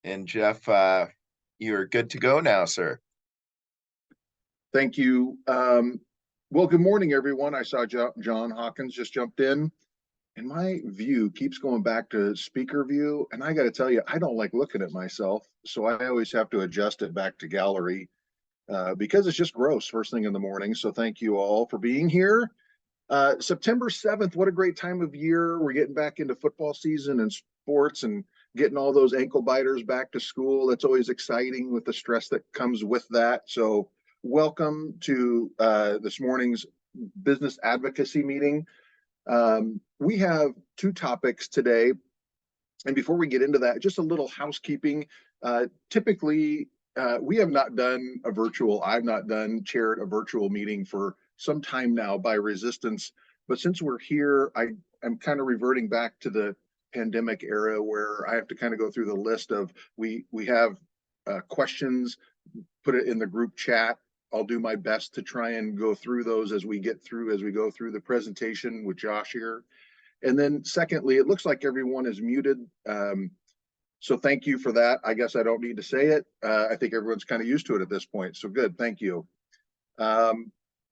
And Jeff, you're good to go now, sir. Thank you. Well, good morning, everyone. I saw John Hawkins just jumped in, and my view keeps going back to speaker view. And I got to tell you, I don't like looking at myself, so I always have to adjust it back to gallery because it's just gross first thing in the morning. So thank you all for being here. September 7th, what a great time of year. We're getting back into football season and sports and getting all those ankle biters back to school. That's always exciting with the stress that comes with that. So welcome to this morning's business advocacy meeting. We have two topics today. And before we get into that, just a little housekeeping. Typically, we have not done a virtual, I've not chaired a virtual meeting for some time now by resistance. But since we're here, I am kind of reverting back to the pandemic era where I have to kind of go through the list of, we have questions, put it in the group chat. I'll do my best to try and go through those as we go through the presentation with Josh here. And then secondly, it looks like everyone is muted. So thank you for that. I guess I don't need to say it. I think everyone's kind of used to it at this point. So good, thank you.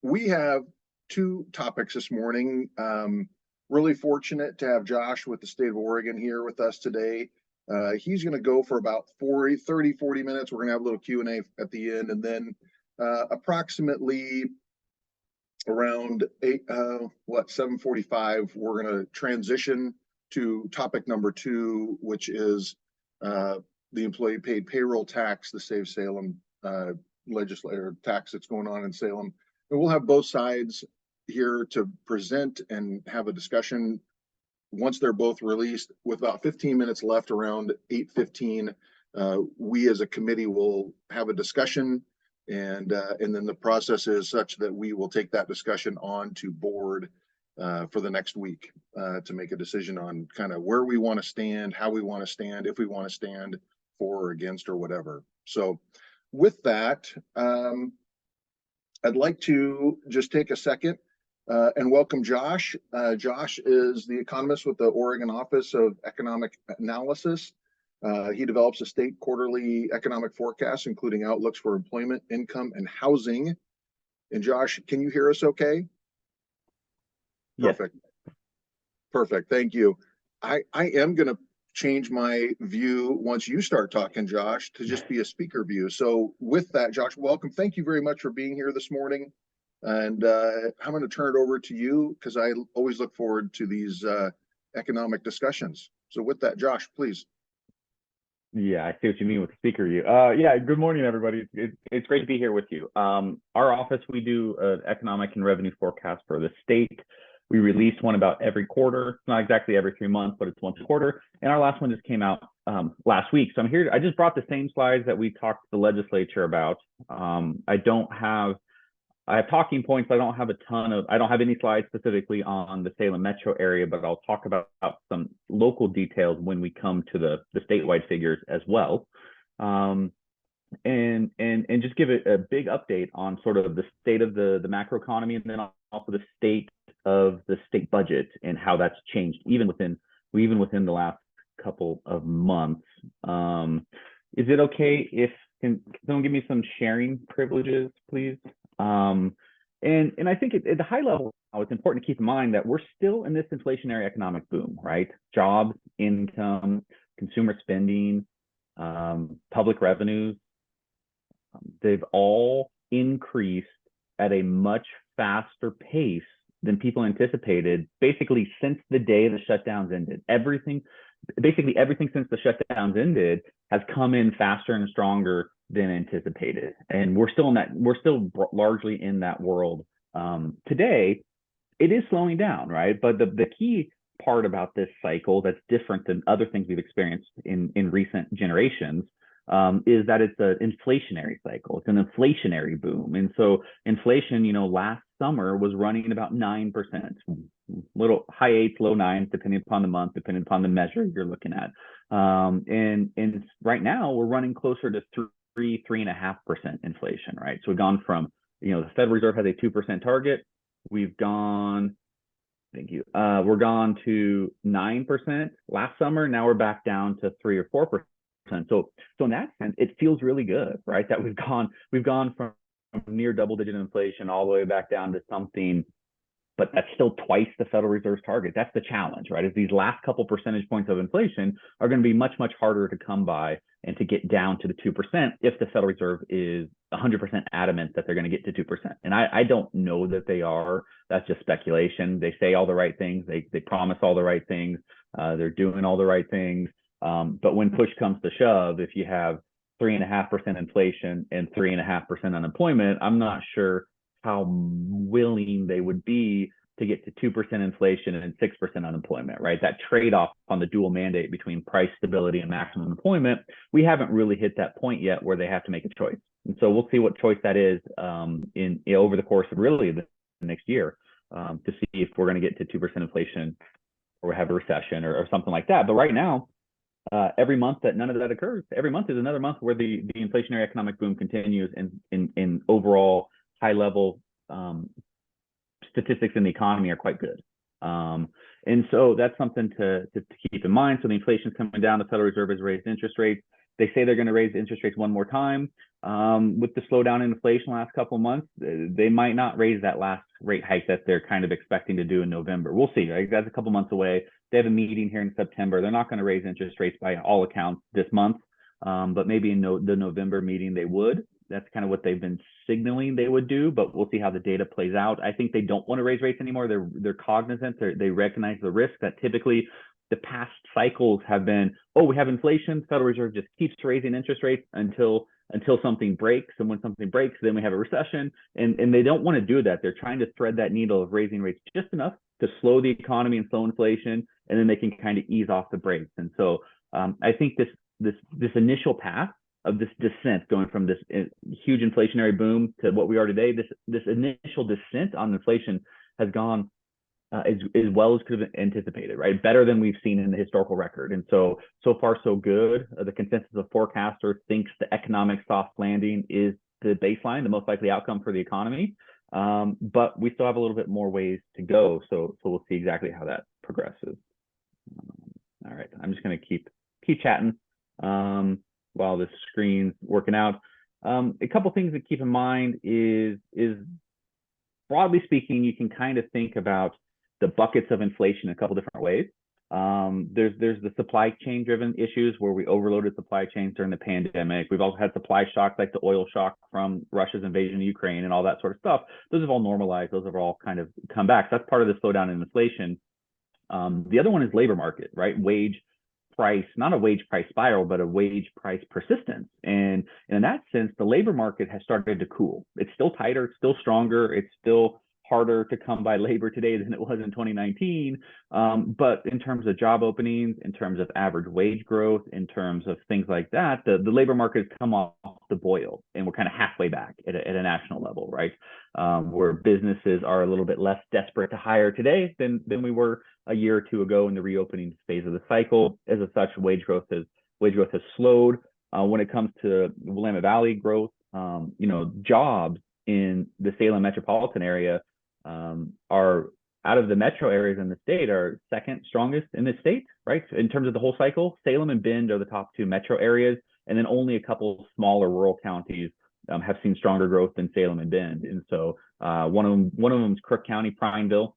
We have two topics this morning. Really fortunate to have Josh with the state of Oregon here with us today. He's going to go for about 40 minutes. We're going to have a little Q&A at the end, and then approximately around 7:45, we're going to transition to topic number 2, which is the employee paid payroll tax, the Save Salem legislative tax that's going on in Salem. And we'll have both sides here to present and have a discussion once they're both released. With about 15 minutes left, around 8:15, we as a committee will have a discussion, and then the process is such that we will take that discussion on to board for the next week to make a decision on kind of where we want to stand, how we want to stand, if we want to stand for or against or whatever. So with that, I'd like to just take a second and welcome Josh. Josh is the economist with the Oregon Office of Economic Analysis. He develops a state quarterly economic forecast, including outlooks for employment, income, and housing. And Josh, can you hear us okay? Perfect. Yes. Perfect. Thank you. I am going to change my view once you start talking, Josh, to just be a speaker view. So with that, Josh, welcome. Thank you very much for being here this morning. And I'm going to turn it over to you because I always look forward to these economic discussions. So with that, Josh, please. Yeah, I see what you mean with the speaker view. Yeah, good morning, everybody. It's great to be here with you. Our office, we do an economic and revenue forecast for the state. We release one about every quarter. It's not exactly every 3 months, but it's once a quarter. And our last one just came out last week. So I'm here. I just brought the same slides that we talked to the legislature about. I have talking points. I don't have any slides specifically on the Salem metro area, but I'll talk about some local details when we come to the statewide figures as well. And just give it a big update on sort of the state of the macroeconomy, and then also the state of the state budget and how that's changed even within the last couple of months. Is it okay if can someone give me some sharing privileges, please? And I think at the high level, it's important to keep in mind that we're still in this inflationary economic boom, right? Jobs, income, consumer spending, public revenues, they've all increased at a much faster pace than people anticipated, basically since the day the shutdowns ended. Basically everything since the shutdowns ended has come in faster and stronger than anticipated. And we're still largely in that world. Today, it is slowing down, right? But the key part about this cycle that's different than other things we've experienced in recent generations is that it's an inflationary cycle. It's an inflationary boom. And so inflation, last summer was running about 9%, little high 8s, low 9s, depending upon the month, depending upon the measure you're looking at. And right now we're running closer to 3.5% inflation, right? So we've gone from, the Federal Reserve has a 2% target. We've gone, we're gone to 9% last summer. Now we're back down to 3 or 4%. So in that sense, it feels really good, right? That we've gone from near double-digit inflation all the way back down to something, but that's still twice the Federal Reserve's target. That's the challenge, right? Is these last couple percentage points of inflation are going to be much, much harder to come by and to get down to the 2% if the Federal Reserve is 100% adamant that they're going to get to 2%. And I don't know that they are. That's just speculation. They say all the right things. They promise all the right things. They're doing all the right things. But when push comes to shove, if you have 3.5% inflation and 3.5% unemployment, I'm not sure how willing they would be to get to 2% inflation and 6% unemployment, right? That trade-off on the dual mandate between price stability and maximum employment, we haven't really hit that point yet where they have to make a choice. And so we'll see what choice that is over the course of really the next year to see if we're going to get to 2% inflation or have a recession or something like that. But right now, every month that none of that occurs, every month is another month where the inflationary economic boom continues, and in overall high level statistics in the economy are quite good. And so that's something to keep in mind. So the inflation is coming down. The Federal Reserve has raised interest rates. They say they're going to raise interest rates one more time. With the slowdown in inflation last couple of months, they might not raise that last rate hike that they're kind of expecting to do in November. We'll see, right? That's a couple months away. They have a meeting here in September. They're not going to raise interest rates by all accounts this month, but maybe in the November meeting they would. That's kind of what they've been signaling they would do, but we'll see how the data plays out. I think they don't want to raise rates anymore. They're cognizant. They recognize the risk that typically the past cycles have been, oh, we have inflation. Federal Reserve just keeps raising interest rates until something breaks. And when something breaks, then we have a recession. And they don't want to do that. They're trying to thread that needle of raising rates just enough to slow the economy and slow inflation, and then they can kind of ease off the brakes. And so I think this initial path of this descent, going from this huge inflationary boom to what we are today, this initial descent on inflation has gone as well as could have been anticipated, right? Better than we've seen in the historical record. And so far so good. The consensus of forecasters thinks the economic soft landing is the baseline, the most likely outcome for the economy. But we still have a little bit more ways to go. So we'll see exactly how that progresses. All right, I'm just going to keep chatting while the screen's working out. A couple things to keep in mind is broadly speaking, you can kind of think about the buckets of inflation a couple different ways. There's the supply chain driven issues where we overloaded supply chains during the pandemic. We've also had supply shocks like the oil shock from Russia's invasion of Ukraine and all that sort of stuff. Those have all normalized. Those have all kind of come back. So that's part of the slowdown in inflation. The other one is labor market, right? Wage price, not a wage price spiral, but a wage price persistence. And in that sense, the labor market has started to cool. It's still tighter, it's still stronger, it's still harder to come by labor today than it was in 2019. But in terms of job openings, in terms of average wage growth, in terms of things like that, the labor market has come off the boil, and we're kind of halfway back at a national level, right? Where businesses are a little bit less desperate to hire today than we were a year or two ago in the reopening phase of the cycle. As such, wage growth has slowed. When it comes to Willamette Valley growth, jobs in the Salem metropolitan area are, out of the metro areas in the state, are second strongest in the state, right? In terms of the whole cycle, Salem and Bend are the top two metro areas, and then only a couple smaller rural counties have seen stronger growth than Salem and Bend. And so one of them is Crook County, Prineville,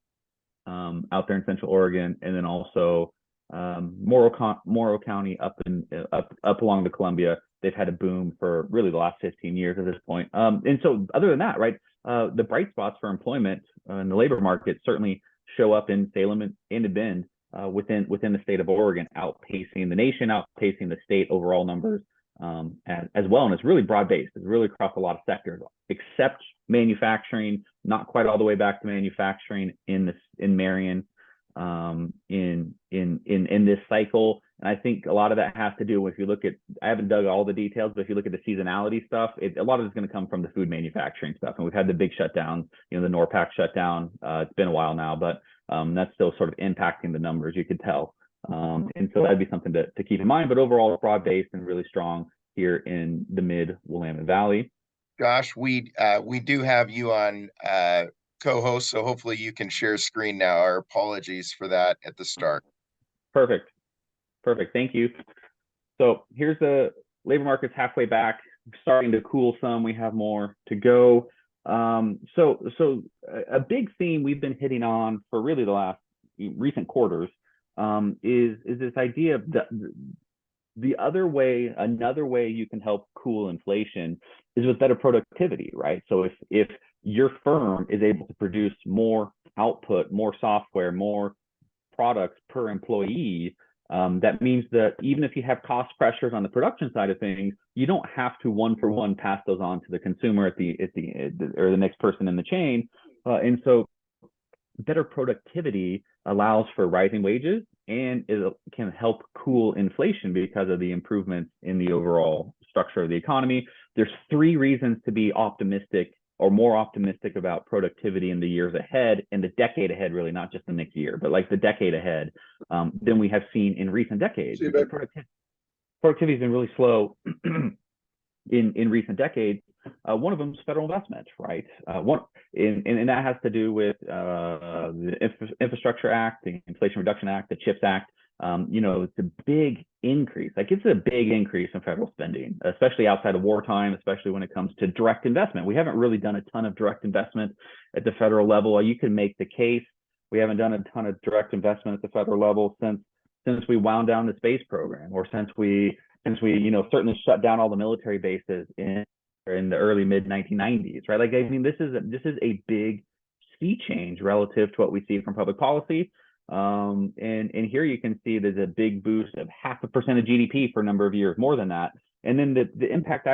out there in Central Oregon, and then also Morrow County up along the Columbia. They've had a boom for really the last 15 years at this point. And so other than that, right, the bright spots for employment in the labor market certainly show up in Salem and in Bend within the state of Oregon, outpacing the nation, outpacing the state overall numbers as well. And it's really broad-based. It's really across a lot of sectors, except manufacturing, not quite all the way back to manufacturing in Marion in this cycle. And I think a lot of that has to do with, if you look at, I haven't dug all the details, but if you look at the seasonality stuff, a lot of it's going to come from the food manufacturing stuff. And we've had the big shutdowns, the NORPAC shutdown. It's been a while now, but that's still sort of impacting the numbers, you could tell. And so that'd be something to keep in mind. But overall, it's broad-based and really strong here in the mid-Willamette Valley. Josh, we do have you on co-host, so hopefully you can share screen now. Our apologies for that at the start. Perfect. Thank you. So here's the labor market's halfway back, starting to cool some. We have more to go. So a big theme we've been hitting on for really the last recent quarters is this idea of another way you can help cool inflation is with better productivity, right? So if your firm is able to produce more output, more software, more products per employee, that means that even if you have cost pressures on the production side of things, you don't have to one for one pass those on to the consumer or the next person in the chain. And so better productivity allows for rising wages, and it can help cool inflation because of the improvements in the overall structure of the economy. There's 3 reasons to be optimistic or more optimistic about productivity in the years ahead, and the decade ahead, really, not just the next year, but like the decade ahead, than we have seen in recent decades. Productivity has been really slow in recent decades. One of them is federal investment, right? And that has to do with the Infrastructure Act, the Inflation Reduction Act, the CHIPS Act. It's a big increase. Like, it's a big increase in federal spending, especially outside of wartime, especially when it comes to direct investment. We haven't really done a ton of direct investment at the federal level. You can make the case we haven't done a ton of direct investment at the federal level since we wound down the space program, or since we certainly shut down all the military bases in the early mid 1990s, right? Like, I mean, this is a big sea change relative to what we see from public policy. And here you can see there's a big boost of 0.5% of GDP for a number of years, more than that. And then the impact,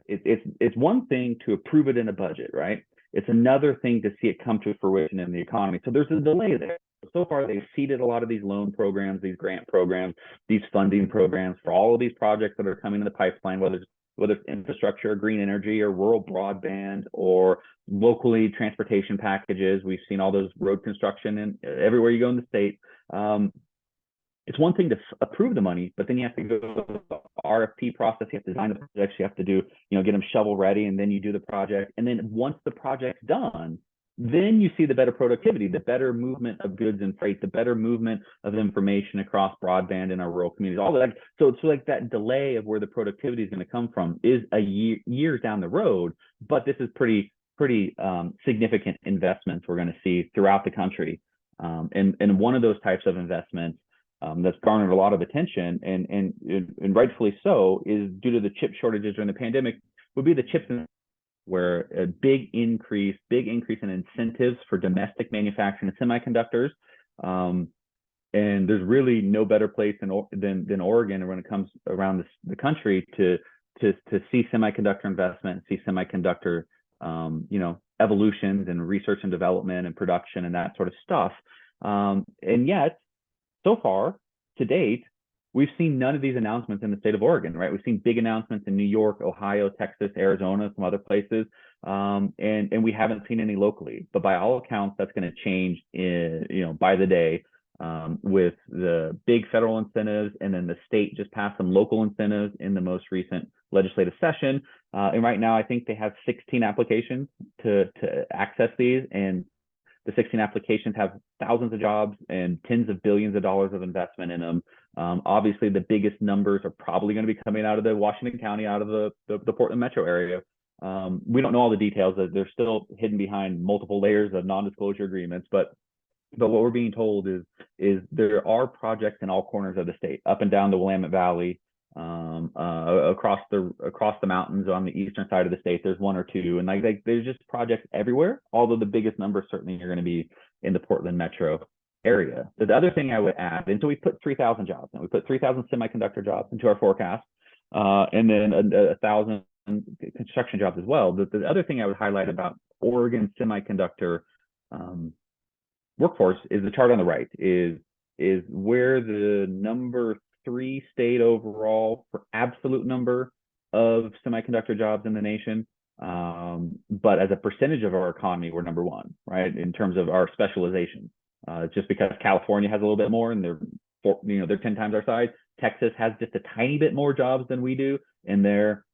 it's one thing to approve it in a budget, right? It's another thing to see it come to fruition in the economy. So there's a delay there. So far, they've seeded a lot of these loan programs, these grant programs, these funding programs for all of these projects that are coming in the pipeline, whether it's infrastructure, or green energy, or rural broadband, or locally transportation packages. We've seen all those road construction and everywhere you go in the state. It's one thing to approve the money, but then you have to go through the RFP process. You have to design the projects. You have to get them shovel ready, and then you do the project. And then once the project's done, then you see the better productivity, the better movement of goods and freight, the better movement of information across broadband in our rural communities, all that. So it's like that delay of where the productivity is going to come from is years down the road, but this is pretty significant investments we're going to see throughout the country. And one of those types of investments that's garnered a lot of attention, and rightfully so, is due to the chip shortages during the pandemic, would be the chips, where a big increase in incentives for domestic manufacturing of semiconductors. And there's really no better place than Oregon when it comes around the country to see semiconductor investment, see semiconductor evolutions and research and development and production and that sort of stuff. And yet, so far, to date, we've seen none of these announcements in the state of Oregon, right? We've seen big announcements in New York, Ohio, Texas, Arizona, some other places, and we haven't seen any locally. But by all accounts, that's going to change by the day, with the big federal incentives, and then the state just passed some local incentives in the most recent legislative session. And right now, I think they have 16 applications to access these, and the 16 applications have thousands of jobs and tens of billions of dollars of investment in them. Obviously, the biggest numbers are probably going to be coming out of the Washington County, out of the Portland metro area. We don't know all the details. They're still hidden behind multiple layers of non-disclosure agreements. But what we're being told is there are projects in all corners of the state, up and down the Willamette Valley, across the mountains on the eastern side of the state. There's 1 or 2, and like there's just projects everywhere. Although the biggest numbers certainly are going to be in the Portland metro area. The other thing I would add, and so we put 3,000 jobs, and we put 3,000 semiconductor jobs into our forecast, and then 1,000 construction jobs as well. The other thing I would highlight about Oregon semiconductor workforce is the chart on the right, is where the number 3 state overall for absolute number of semiconductor jobs in the nation. But as a percentage of our economy, we're number 1, right? In terms of our specialization. Just because California has a little bit more, and they're 10 times our size. Texas has just a tiny bit more jobs than we do, and they're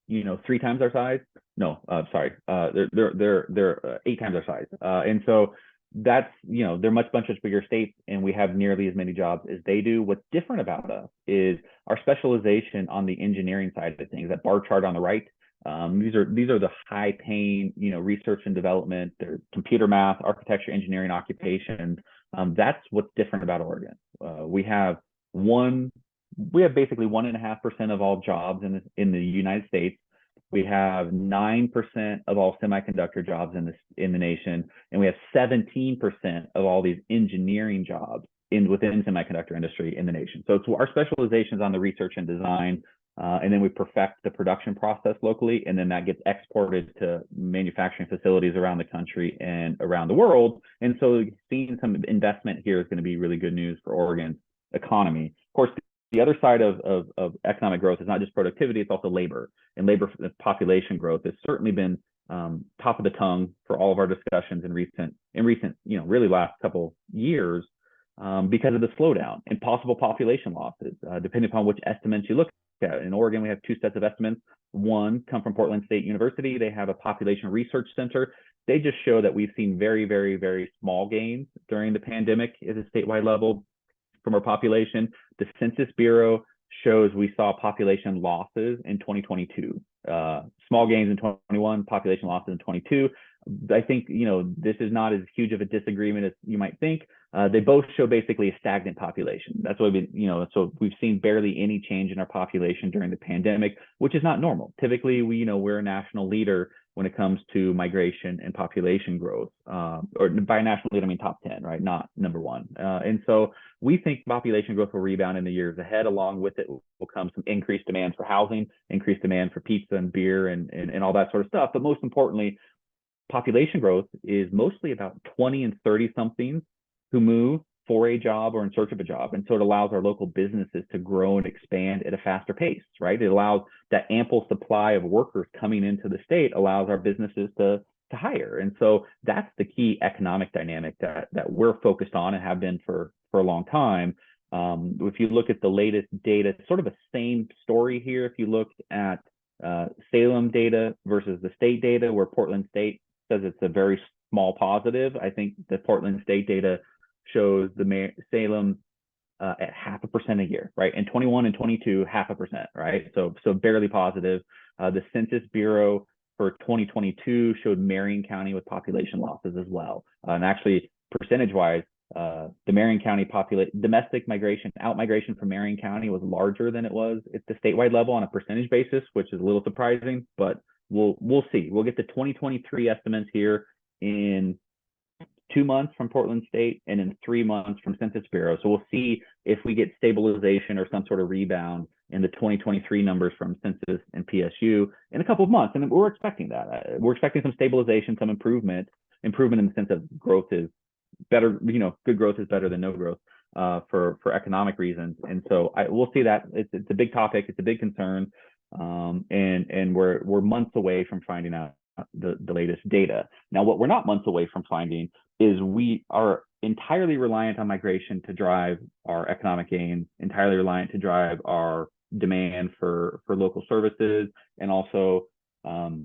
3 times our size. No, sorry, they're 8 times our size. And so that's, they're much bigger states, and we have nearly as many jobs as they do. What's different about us is our specialization on the engineering side of things. That bar chart on the right, these are the high paying, research and development, they're computer, math, architecture, engineering occupations. That's what's different about Oregon. We have basically 1.5% of all jobs in the United States. We have 9% of all semiconductor jobs in the nation, and we have 17% of all these engineering jobs within semiconductor industry in the nation. So our specializations on the research and design, and then we perfect the production process locally, and then that gets exported to manufacturing facilities around the country and around the world. And so seeing some investment here is going to be really good news for Oregon's economy. Of course, the other side of economic growth is not just productivity, it's also labor. And labor population growth has certainly been top of the tongue for all of our discussions in recent, really last couple years, because of the slowdown and possible population losses, depending upon which estimates you look at. In Oregon, we have two sets of estimates. One come from Portland State University. They have a population research center. They just show that we've seen very, very, very small gains during the pandemic at a statewide level from our population. The Census Bureau shows we saw population losses in 2022, small gains in 21, population losses in 22. I think, this is not as huge of a disagreement as you might think. They both show basically a stagnant population. That's what so we've seen barely any change in our population during the pandemic, which is not normal. Typically, we're a national leader when it comes to migration and population growth, or by national leader, I mean top 10, right? Not number one. And so we think population growth will rebound in the years ahead. Along with it will come some increased demand for housing, increased demand for pizza and beer and all that sort of stuff. But most importantly, population growth is mostly about 20 and 30 somethings who move for a job or in search of a job. And so it allows our local businesses to grow and expand at a faster pace, right? It allows that ample supply of workers coming into the state, allows our businesses to hire. And so that's the key economic dynamic that we're focused on and have been for a long time. If you look at the latest data, it's sort of the same story here. If you look at Salem data versus the state data, where Portland State says it's a very small positive, I think the Portland State data shows the Salem at 0.5% a year, right? In 21 and 22, 0.5%, right? So barely positive. The Census Bureau for 2022 showed Marion County with population losses as well. And actually, percentage-wise, the Marion County domestic migration, out-migration from Marion County was larger than it was at the statewide level on a percentage basis, which is a little surprising, but we'll see. We'll get the 2023 estimates here in 2 months from Portland State and in 3 months from Census Bureau. So we'll see if we get stabilization or some sort of rebound in the 2023 numbers from Census and PSU in a couple of months. And we're expecting that. We're expecting some stabilization, some improvement in the sense of growth is better, good growth is better than no growth for economic reasons. And so we'll see that. It's a big topic. It's a big concern. And we're months away from finding out the latest data. Now, what we're not months away from finding is we are entirely reliant on migration to drive our economic gains, entirely reliant to drive our demand for local services, and also for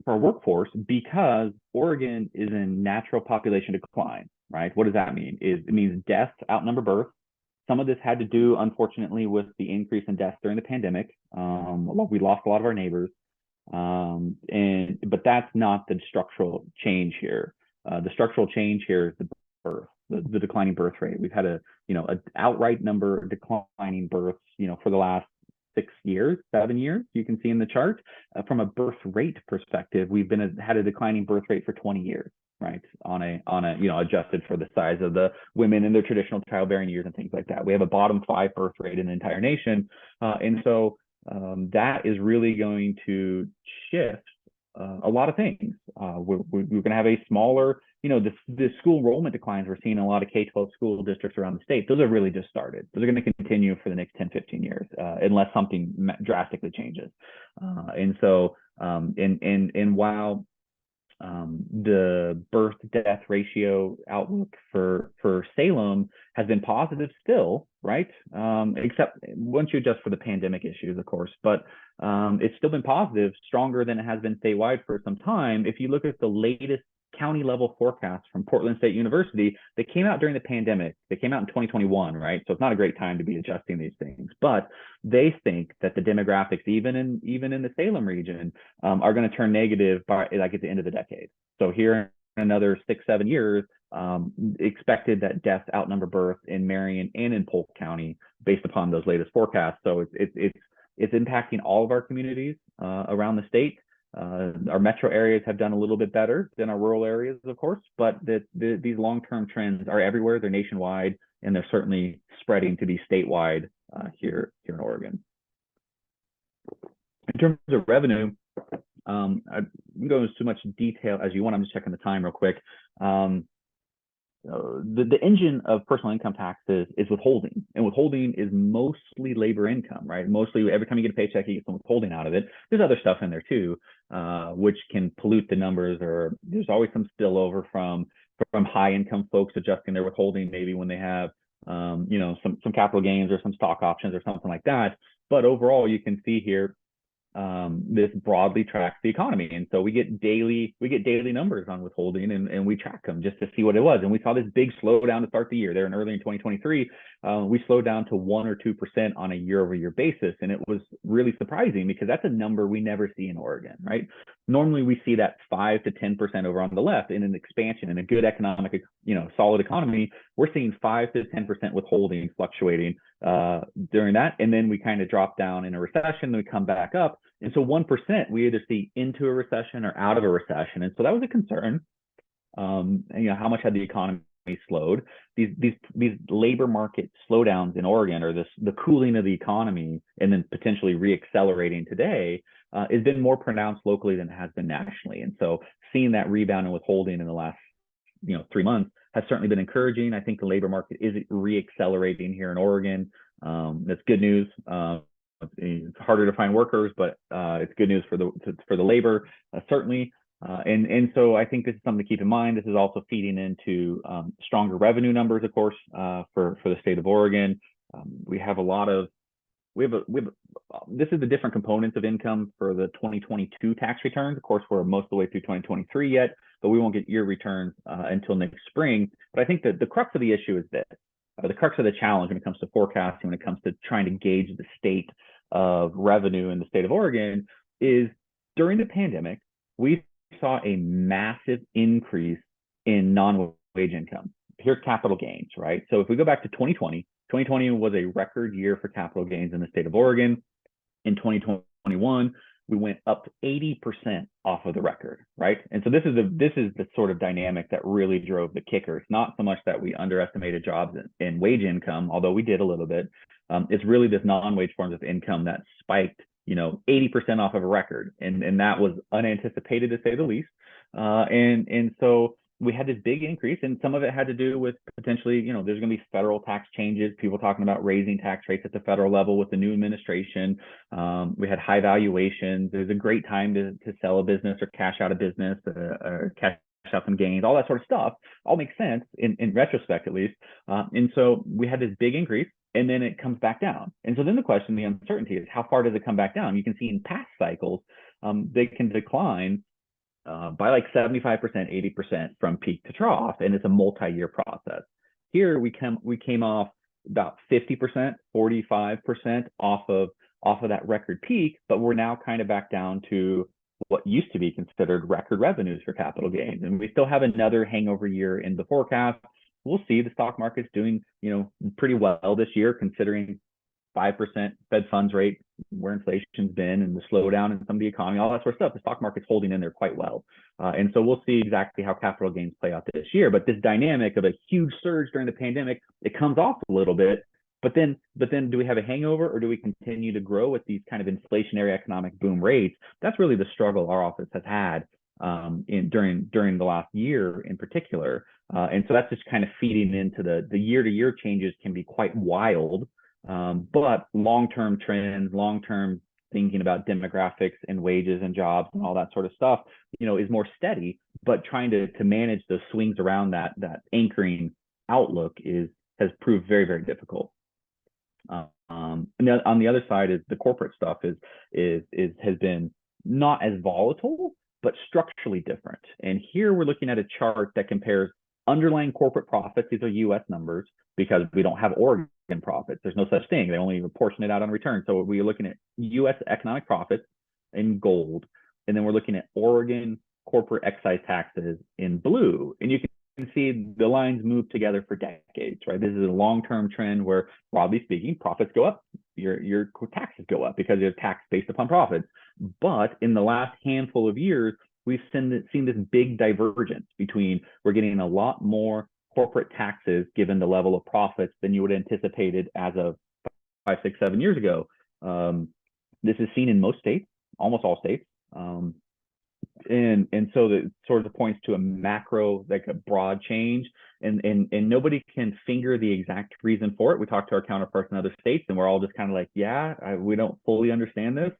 our workforce, because Oregon is in natural population decline, right? What does that mean? It means deaths outnumber births. Some of this had to do, unfortunately, with the increase in deaths during the pandemic. We lost a lot of our neighbors. But that's not the structural change here. The structural change here is the birth, the declining birth rate. We've had an outright number of declining births, for the last 7 years. You can see in the chart. From a birth rate perspective, we've had a declining birth rate for 20 years, right? On a adjusted for the size of the women in their traditional childbearing years and things like that. We have a bottom 5 birth rate in the entire nation, and so that is really going to shift a lot of things. We're going to have a smaller, the school enrollment declines we're seeing in a lot of K-12 school districts around the state. Those have really just started. Those are going to continue for the next 10, 15 years, unless something drastically changes. And so, and while the birth death ratio outlook for Salem has been positive still, right? Except once you adjust for the pandemic issues, of course, but it's still been positive, stronger than it has been statewide for some time. If you look at the latest county level forecasts from Portland State University. They came out during the pandemic. They came out in 2021, right? So it's not a great time to be adjusting these things. But they think that the demographics, even in the Salem region, are going to turn negative by like at the end of the decade. So here in another 6-7 years, expected that deaths outnumber births in Marion and in Polk County based upon those latest forecasts. So it's impacting all of our communities around the state. Our metro areas have done a little bit better than our rural areas, of course, but these long-term trends are everywhere. They're nationwide, and they're certainly spreading to be statewide here in Oregon. In terms of revenue, I can go into too much detail as you want. I'm just checking the time real quick. The engine of personal income taxes is withholding, and withholding is mostly labor income, right? Mostly every time you get a paycheck, you get some withholding out of it. There's other stuff in there too, which can pollute the numbers, or there's always some spillover from high income folks adjusting their withholding, maybe when they have some capital gains or some stock options or something like that. But overall, you can see here, this broadly tracks the economy, and so we get daily numbers on withholding, and we track them just to see what it was. And we saw this big slowdown to start the year. There in early in 2023, we slowed down to 1 or 2% on a year-over-year basis, and it was really surprising because that's a number we never see in Oregon, right? Normally we see that 5 to 10% over on the left in an expansion in a good economic, solid economy. We're seeing 5 to 10% withholding fluctuating during that, and then we kind of drop down in a recession, then we come back up. And so 1% we either see into a recession or out of a recession. And so that was a concern. How much had the economy slowed? These labor market slowdowns in Oregon, or the cooling of the economy and then potentially reaccelerating today, has been more pronounced locally than it has been nationally. And so seeing that rebound and withholding in the last 3 months has certainly been encouraging. I think the labor market is reaccelerating here in Oregon. That's good news. It's harder to find workers, but it's good news for the labor, certainly. And so I think this is something to keep in mind. This is also feeding into stronger revenue numbers, of course, for the state of Oregon. This is the different components of income for the 2022 tax returns. Of course, we're most of the way through 2023 yet, but we won't get year returns until next spring. But I think that the crux of the issue is this. The crux of the challenge when it comes to forecasting, when it comes to trying to gauge the state of revenue in the state of Oregon, is during the pandemic, we saw a massive increase in non-wage income. Here's capital gains, right? So if we go back to 2020 was a record year for capital gains in the state of Oregon. In 2021, we went up 80% off of the record, right? And so this is the sort of dynamic that really drove the kicker. It's not so much that we underestimated jobs and wage income, although we did a little bit. It's really this non-wage forms of income that spiked, 80% off of a record, and that was unanticipated, to say the least. And so we had this big increase, and some of it had to do with potentially, there's going to be federal tax changes, people talking about raising tax rates at the federal level with the new administration. We had high valuations. It was a great time to sell a business or cash out a business or cash out some gains, all that sort of stuff. All makes sense in retrospect, at least. And so we had this big increase, and then it comes back down. And so then the question, the uncertainty is, how far does it come back down? You can see in past cycles, they can decline by like 75%, 80% from peak to trough, and it's a multi-year process. Here we came off about 50%, 45% off of that record peak, but we're now kind of back down to what used to be considered record revenues for capital gains, and we still have another hangover year in the forecast. We'll see. The stock market's doing pretty well this year, considering 5% Fed funds rate, where inflation's been, and the slowdown in some of the economy, all that sort of stuff. The stock market's holding in there quite well. And so we'll see exactly how capital gains play out this year. But this dynamic of a huge surge during the pandemic, it comes off a little bit. But then do we have a hangover, or do we continue to grow at these kind of inflationary economic boom rates? That's really the struggle our office has had during the last year in particular. And so that's just kind of feeding into the year-to-year changes can be quite wild. But long-term trends, long-term thinking about demographics and wages and jobs and all that sort of stuff, is more steady. But trying to manage those swings around that anchoring outlook has proved very, very difficult. And then on the other side is the corporate stuff has been not as volatile, but structurally different. And here we're looking at a chart that compares underlying corporate profits. These are US numbers because we don't have Oregon profits. There's no such thing. They only portion it out on return. So we're looking at US economic profits in gold. And then we're looking at Oregon corporate excise taxes in blue. And you can see the lines move together for decades, right? This is a long-term trend where, broadly speaking, profits go up, your taxes go up because you're taxed based upon profits. But in the last handful of years, we've seen this big divergence between we're getting a lot more corporate taxes given the level of profits than you would have anticipated as of 5, 6, 7 years ago. This is seen in most states, almost all states. And so that sort of points to a macro, like a broad change, and nobody can finger the exact reason for it. We talked to our counterparts in other states, and we're all just kind of like, yeah, we don't fully understand this,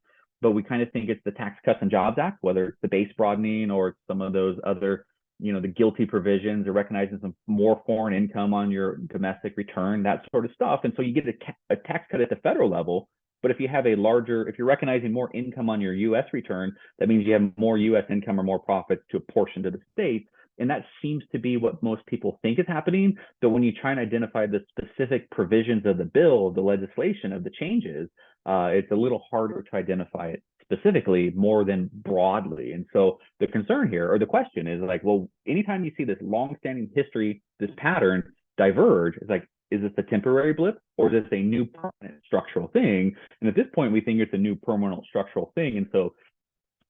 but we kind of think it's the Tax Cuts and Jobs Act, whether it's the base broadening or some of those other, the guilty provisions or recognizing some more foreign income on your domestic return, that sort of stuff. And so you get a tax cut at the federal level. But if you have if you're recognizing more income on your US return, that means you have more US income or more profits to apportion to the states. And that seems to be what most people think is happening. But when you try and identify the specific provisions of the bill, the legislation of the changes, it's a little harder to identify it specifically more than broadly. And so the concern here, or the question is like, well, anytime you see this longstanding history, this pattern diverge, it's like, is this a temporary blip or is this a new permanent structural thing? And at this point, we think it's a new permanent structural thing. And so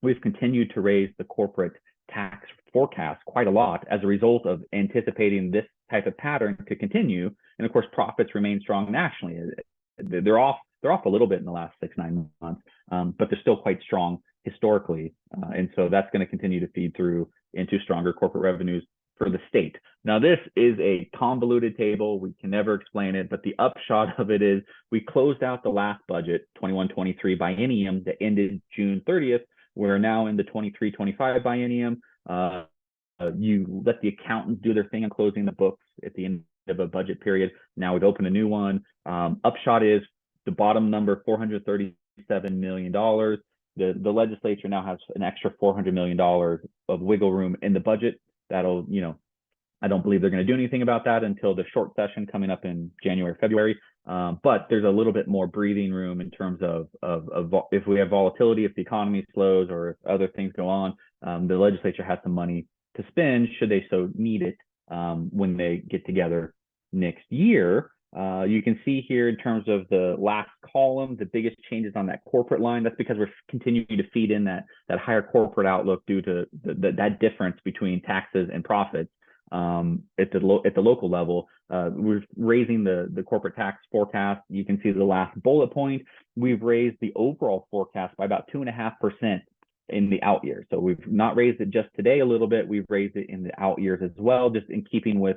we've continued to raise the corporate tax forecast quite a lot as a result of anticipating this type of pattern to continue. And of course, profits remain strong nationally. They're off a little bit in the last 6-9 months, but they're still quite strong historically. And so that's going to continue to feed through into stronger corporate revenues for the state. Now, this is a convoluted table. We can never explain it, but the upshot of it is we closed out the last budget, 21-23 biennium that ended June 30th. We're now in the 23-25 biennium. You let the accountants do their thing on closing the books at the end of a budget period. Now we've opened a new one. Upshot is the bottom number, $437 million. The legislature now has an extra $400 million of wiggle room in the budget. That'll, I don't believe they're going to do anything about that until the short session coming up in January, February. But there's a little bit more breathing room in terms of if we have volatility, if the economy slows, or if other things go on, the legislature has some money to spend should they so need it when they get together next year. You can see here in terms of the last column, the biggest changes on that corporate line. That's because we're continuing to feed in that higher corporate outlook due to that difference between taxes and profits at the local level. We're raising the corporate tax forecast. You can see the last bullet point. We've raised the overall forecast by about 2.5% in the out years. So we've not raised it just today a little bit. We've raised it in the out years as well, just in keeping with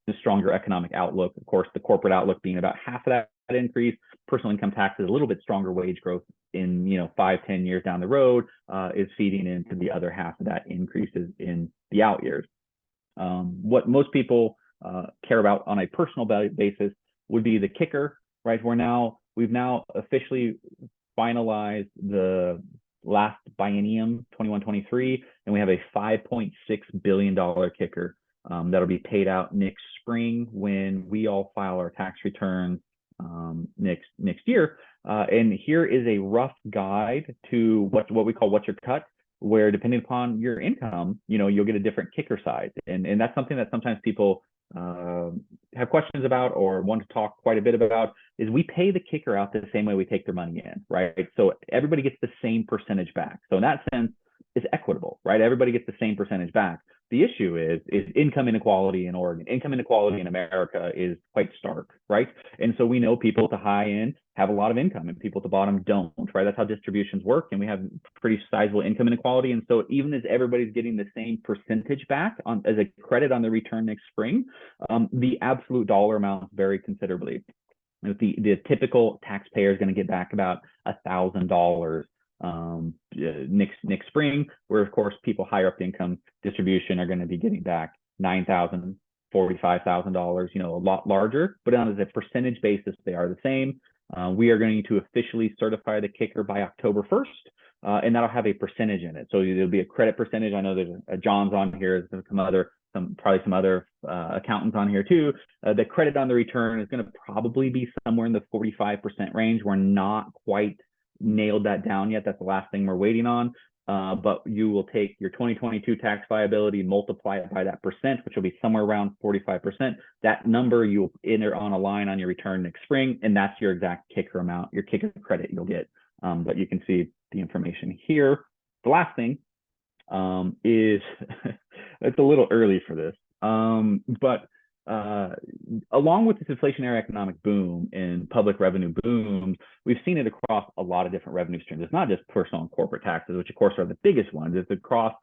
the stronger economic outlook. Of course, the corporate outlook being about half of that increase. Personal income taxes, a little bit stronger wage growth in 5-10 years down the road is feeding into the other half of that increases in the out years. What most people care about on a personal basis would be the kicker, right? We've now officially finalized the last biennium 21-23, and we have a $5.6 billion kicker that'll be paid out next spring when we all file our tax returns next year. And here is a rough guide to what we call what's your cut, where depending upon your income, you'll get a different kicker size. And that's something that sometimes people have questions about or want to talk quite a bit about, is we pay the kicker out the same way we take their money in, right? So everybody gets the same percentage back. So in that sense, it's equitable, right? Everybody gets the same percentage back. The issue is income inequality in Oregon. Income inequality in America is quite stark, right? And so we know people at the high end have a lot of income and people at the bottom don't, right? That's how distributions work. And we have pretty sizable income inequality. And so even as everybody's getting the same percentage back as a credit on the return next spring, the absolute dollar amounts vary considerably. The typical taxpayer is going to get back about $1,000 next spring, where of course people higher up the income distribution are going to be getting back $9,000, $45,000, a lot larger, but on as a percentage basis, they are the same. We are going to officially certify the kicker by October 1st. and that'll have a percentage in it. So there'll be a credit percentage. I know there's a John's on here, there's probably some other accountants on here too. The credit on the return is going to probably be somewhere in the 45% range. We're not quite nailed that down yet. That's the last thing we're waiting on. But you will take your 2022 tax liability, multiply it by that percent, which will be somewhere around 45%. That number you'll enter on a line on your return next spring, and that's your exact kicker amount, your kicker credit you'll get. But you can see the information here. The last thing is it's a little early for this, but along with this inflationary economic boom and public revenue boom, we've seen it across a lot of different revenue streams. It's not just personal and corporate taxes, which of course are the biggest ones. It's across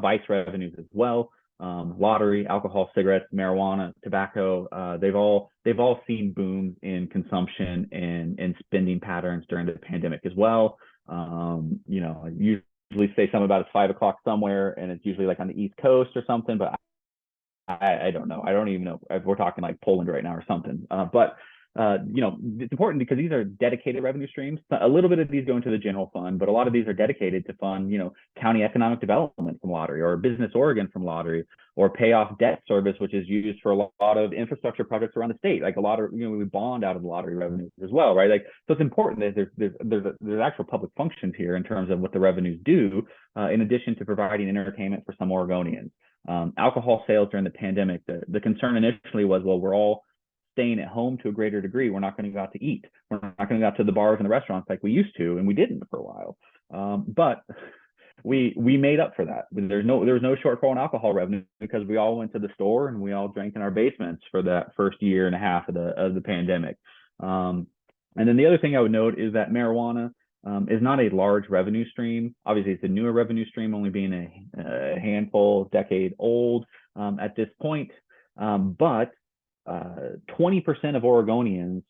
vice revenues as well. Lottery, alcohol, cigarettes, marijuana, tobacco, they've all seen booms in consumption and spending patterns during the pandemic as well. You know, I usually say something about it's 5 o'clock somewhere, and it's usually like on the East Coast or something, but I don't know. I don't even know if we're talking like Poland right now or something. But you know, it's important because these are dedicated revenue streams. A little bit of these go into the general fund, but a lot of these are dedicated to fund, you know, county economic development from lottery, or Business Oregon from lottery, or pay off debt service, which is used for a lot of infrastructure projects around the state. Like a lot of, you know, we bond out of the lottery revenues as well, right? Like, so it's important that there's actual public functions here in terms of what the revenues do, in addition to providing entertainment for some Oregonians. Alcohol sales during the pandemic, the concern initially was, well, we're all staying at home to a greater degree. We're not going to go out to eat. We're not going to go out to the bars and the restaurants like we used to, and we didn't for a while. But we made up for that. There was no shortfall in alcohol revenue because we all went to the store and we all drank in our basements for that first year and a half of the pandemic. And then the other thing I would note is that marijuana is not a large revenue stream. Obviously, it's a newer revenue stream, only being a handful, decade old at this point. But 20% of Oregonians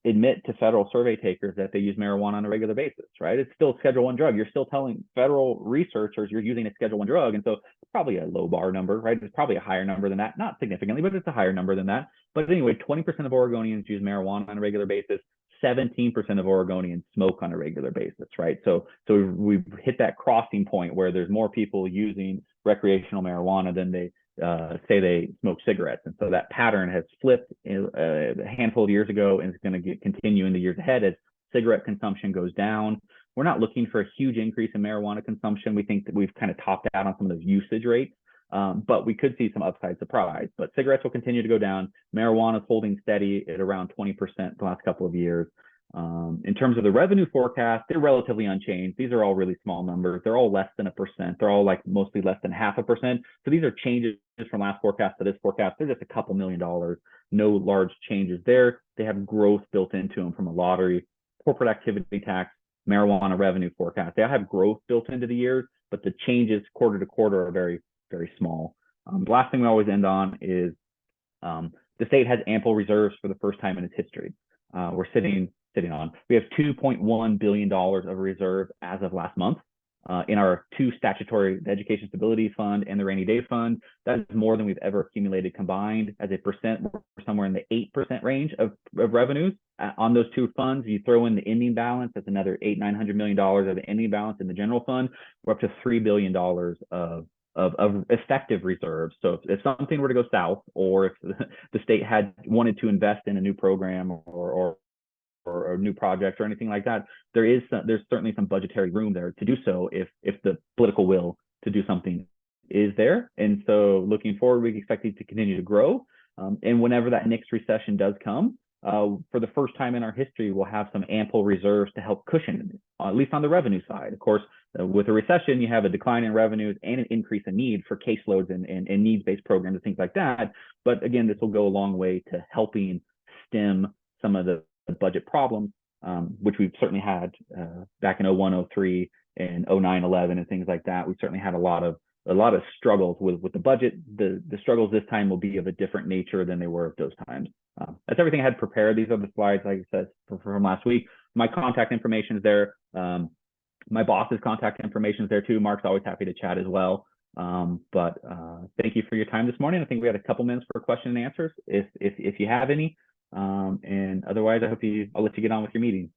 admit to federal survey takers that they use marijuana on a regular basis, right? It's still a Schedule I drug. You're still telling federal researchers you're using a Schedule I drug. And so it's probably a low bar number, right? It's probably a higher number than that, not significantly, but it's a higher number than that. But anyway, 20% of Oregonians use marijuana on a regular basis. 17% of Oregonians smoke on a regular basis, right? So we've hit that crossing point where there's more people using recreational marijuana than they say they smoke cigarettes. And so that pattern has flipped a handful of years ago, and it's going to continue in the years ahead as cigarette consumption goes down. We're not looking for a huge increase in marijuana consumption. We think that we've kind of topped out on some of those usage rates, but we could see some upside surprise. But cigarettes will continue to go down. Marijuana is holding steady at around 20% the last couple of years. In terms of the revenue forecast, they're relatively unchanged. These are all really small numbers. They're all less than 1%. They're all like mostly less than 0.5%. So these are changes from last forecast to this forecast. They're just a couple $1 million. No large changes there. They have growth built into them from a lottery, corporate activity tax, marijuana revenue forecast. They all have growth built into the years, but the changes quarter to quarter are very, very small. The last thing we always end on is the state has ample reserves for the first time in its history. We're sitting on. We have $2.1 billion of reserve as of last month in our two statutory, the Education Stability Fund and the Rainy Day Fund. That is more than we've ever accumulated combined. As a percent, we're somewhere in the 8% range of revenues on those two funds. You throw in the ending balance, that's another $800–900 million of the ending balance in the general fund. We're up to $3 billion of effective reserves. So if something were to go south, or if the state had wanted to invest in a new program or a new project or anything like that, there's certainly some budgetary room there to do so if the political will to do something is there. And so looking forward, we expect it to continue to grow. And whenever that next recession does come, for the first time in our history, we'll have some ample reserves to help cushion it, at least on the revenue side. Of course, with a recession, you have a decline in revenues and an increase in need for caseloads and needs-based programs and things like that. But again, this will go a long way to helping stem some of the budget problems, which we've certainly had back in 01, 03 and 09, 11 and things like that. We certainly had a lot of struggles with the budget. The struggles this time will be of a different nature than they were at those times. That's everything I had prepared. These are the slides, like I said, from last week. My contact information is there. My boss's contact information is there too. Mark's always happy to chat as well. But thank you for your time this morning. I think we had a couple minutes for question and answers if you have any. And otherwise, I'll let you get on with your meeting.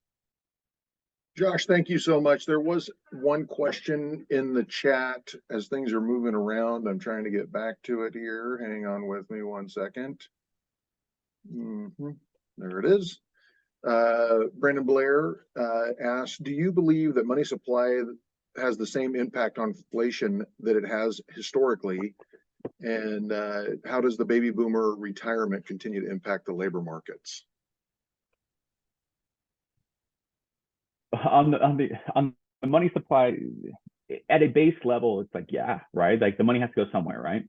Josh, thank you so much. There was one question in the chat as things are moving around. I'm trying to get back to it here. Hang on with me 1 second. There it is. Brandon Blair asked, do you believe that money supply has the same impact on inflation that it has historically? And how does the baby boomer retirement continue to impact the labor markets? On the money supply at a base level, it's like, yeah, right. Like the money has to go somewhere, right?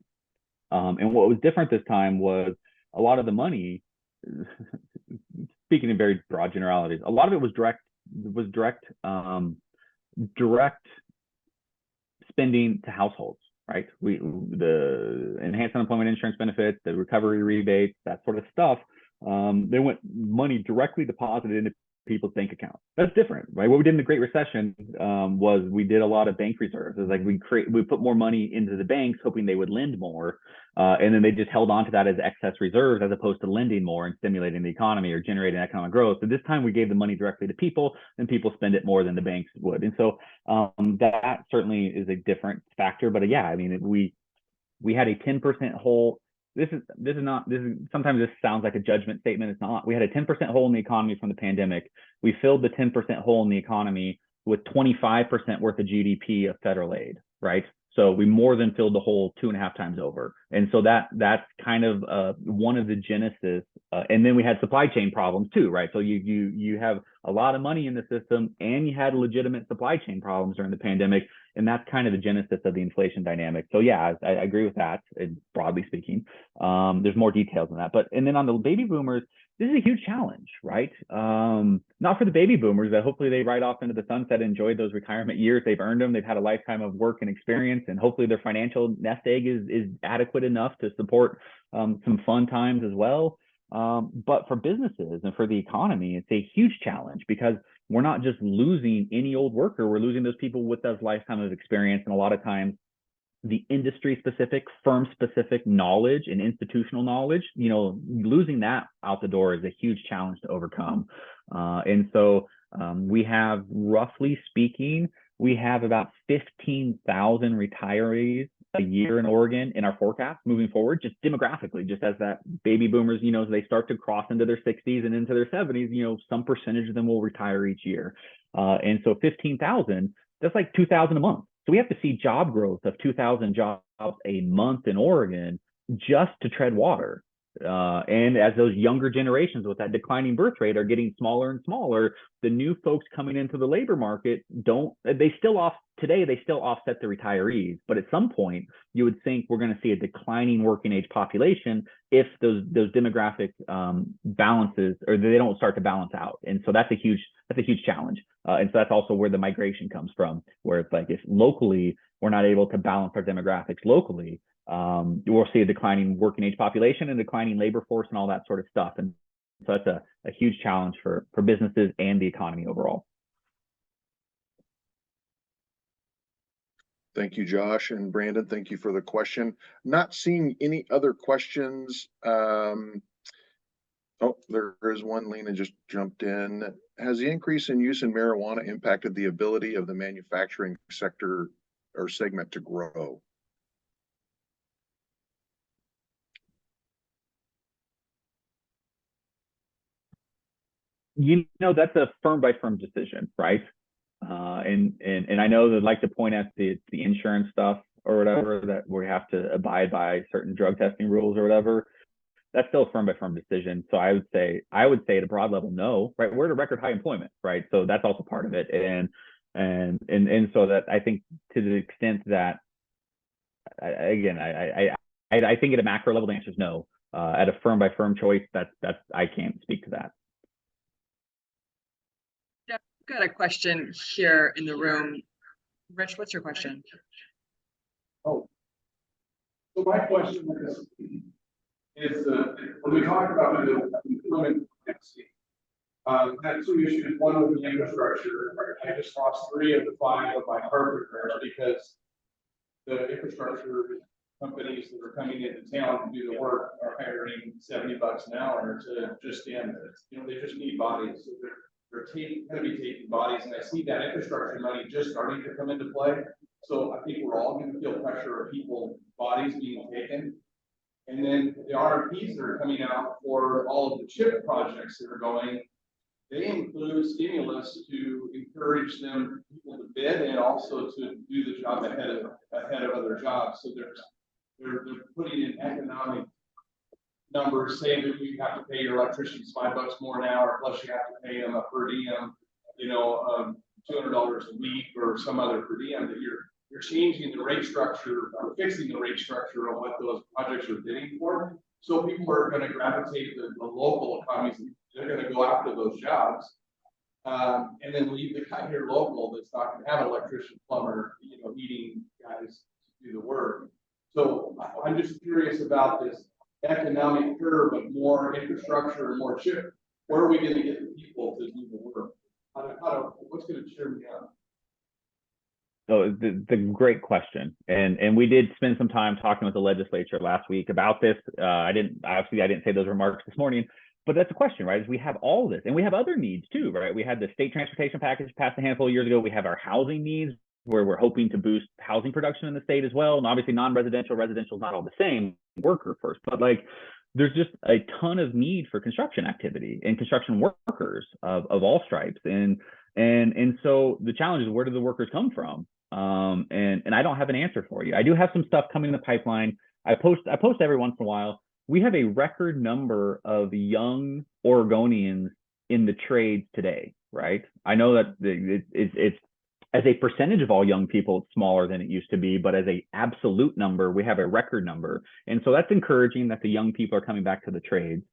And what was different this time was a lot of the money, speaking in very broad generalities, a lot of it was direct spending to households, right? The enhanced unemployment insurance benefits, the recovery rebates, that sort of stuff. They went money directly deposited into people's bank accounts. That's different, right? What we did in the Great Recession was we did a lot of bank reserves. It was like we put more money into the banks, hoping they would lend more, and then they just held on to that as excess reserves as opposed to lending more and stimulating the economy or generating economic growth. So this time we gave the money directly to people, and people spend it more than the banks would. And so that certainly is a different factor. But yeah, I mean, we had a 10% hole. This is sometimes this sounds like a judgment statement. It's not. We had a 10% hole in the economy from the pandemic. We filled the 10% hole in the economy with 25% worth of GDP of federal aid, right? So we more than filled the hole 2.5 times over. And so that's kind of one of the genesis. And then we had supply chain problems too, right? So you have a lot of money in the system and you had legitimate supply chain problems during the pandemic. And that's kind of the genesis of the inflation dynamic. So yeah, I agree with that, broadly speaking. There's more details on that. And then on the baby boomers, this is a huge challenge, right? Not for the baby boomers that hopefully they ride off into the sunset, enjoy those retirement years. They've earned them. They've had a lifetime of work and experience, and hopefully their financial nest egg is adequate enough to support some fun times as well. But for businesses and for the economy, it's a huge challenge because we're not just losing any old worker. We're losing those people with those lifetime of experience. And a lot of times the industry specific, firm specific knowledge and institutional knowledge, losing that out the door is a huge challenge to overcome. And so we have, roughly speaking, we have about 15,000 retirees a year in Oregon in our forecast moving forward, just demographically, just as that baby boomers, as they start to cross into their 60s and into their 70s, some percentage of them will retire each year. And so 15,000, that's like 2,000 a month. So we have to see job growth of 2,000 jobs a month in Oregon just to tread water. And as those younger generations with that declining birth rate are getting smaller and smaller, the new folks coming into the labor market they still offset the retirees. But at some point, you would think we're going to see a declining working age population if those demographic balances, or they don't start to balance out. And so that's a huge challenge. And so that's also where the migration comes from, where it's like if locally we're not able to balance our demographics locally, we'll see a declining working age population and declining labor force and all that sort of stuff. And so that's a huge challenge for businesses and the economy overall. Thank you, Josh, and Brandon, thank you for the question. Not seeing any other questions. Oh, there is one. Lena just jumped in. Has the increase in use in marijuana impacted the ability of the manufacturing sector or segment to grow? That's a firm by firm decision, right? And I know they'd like to point at the insurance stuff or whatever, that we have to abide by certain drug testing rules or whatever. That's still a firm by firm decision. So I would say at a broad level, no, right? We're at a record high employment, right? So that's also part of it. And so that I think to the extent that, I think at a macro level, the answer is no. At a firm by firm choice, that's I can't speak to that. Yeah, I've got a question here in the room. Rich, what's your question? Oh, so my question is when we talk about the employment capacity, had two issues. One was the infrastructure. I just lost 3 of the 5 of my carpenters because the infrastructure companies that are coming into town to do the work are hiring $70 an hour to just stand there. They just need bodies. So they're going to be taking bodies, and I see that infrastructure money just starting to come into play. So I think we're all going to feel pressure of people, bodies being taken. And then the RFPs that are coming out for all of the chip projects that are going, they include stimulus to encourage them people to bid and also to do the job ahead of other jobs. So they're putting in economic numbers, say that you have to pay your electricians $5 more an hour, plus you have to pay them a per diem, $200 a week or some other per diem, that you're changing the rate structure or fixing the rate structure of what those projects are bidding for. So people are going to gravitate to the local economies. They're going to go after those jobs, and then leave the guy here local that's not going to have an electrician, plumber, heating guys to do the work. So I'm just curious about this economic curve of more infrastructure and more chip. Where are we going to get the people to do the work? What's going to cheer me up? So the great question, and we did spend some time talking with the legislature last week about this. I didn't say those remarks this morning, but that's the question, right? Is we have all this, and we have other needs too, right? We had the state transportation package passed a handful of years ago. We have our housing needs, where we're hoping to boost housing production in the state as well. And obviously non-residential, residential is not all the same, worker first, but like there's just a ton of need for construction activity and construction workers of all stripes. And so the challenge is, where do the workers come from? And I don't have an answer for you. I do have some stuff coming in the pipeline. I post every once in a while. We have a record number of young Oregonians in the trades today, right? I know that it's as a percentage of all young people, it's smaller than it used to be, but as a absolute number, we have a record number. And so that's encouraging that the young people are coming back to the trades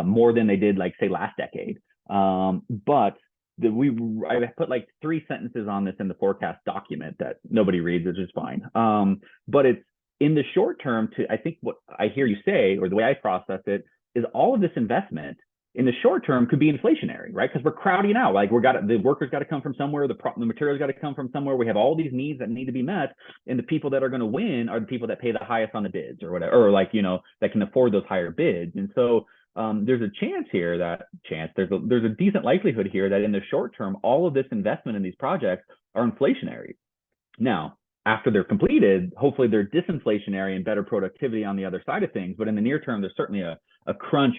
more than they did, like, say, last decade. But I put like 3 sentences on this in the forecast document that nobody reads, which is fine. But it's in the short term, I think what I hear you say, or the way I process it, is all of this investment in the short term could be inflationary, right? Because we're crowding out. Like, the workers got to come from somewhere, the materials got to come from somewhere. We have all these needs that need to be met, and the people that are going to win are the people that pay the highest on the bids or whatever, or that can afford those higher bids. And so there's a chance here there's a decent likelihood here that in the short term, all of this investment in these projects are inflationary. Now, after they're completed, hopefully they're disinflationary and better productivity on the other side of things. But in the near term, there's certainly a crunch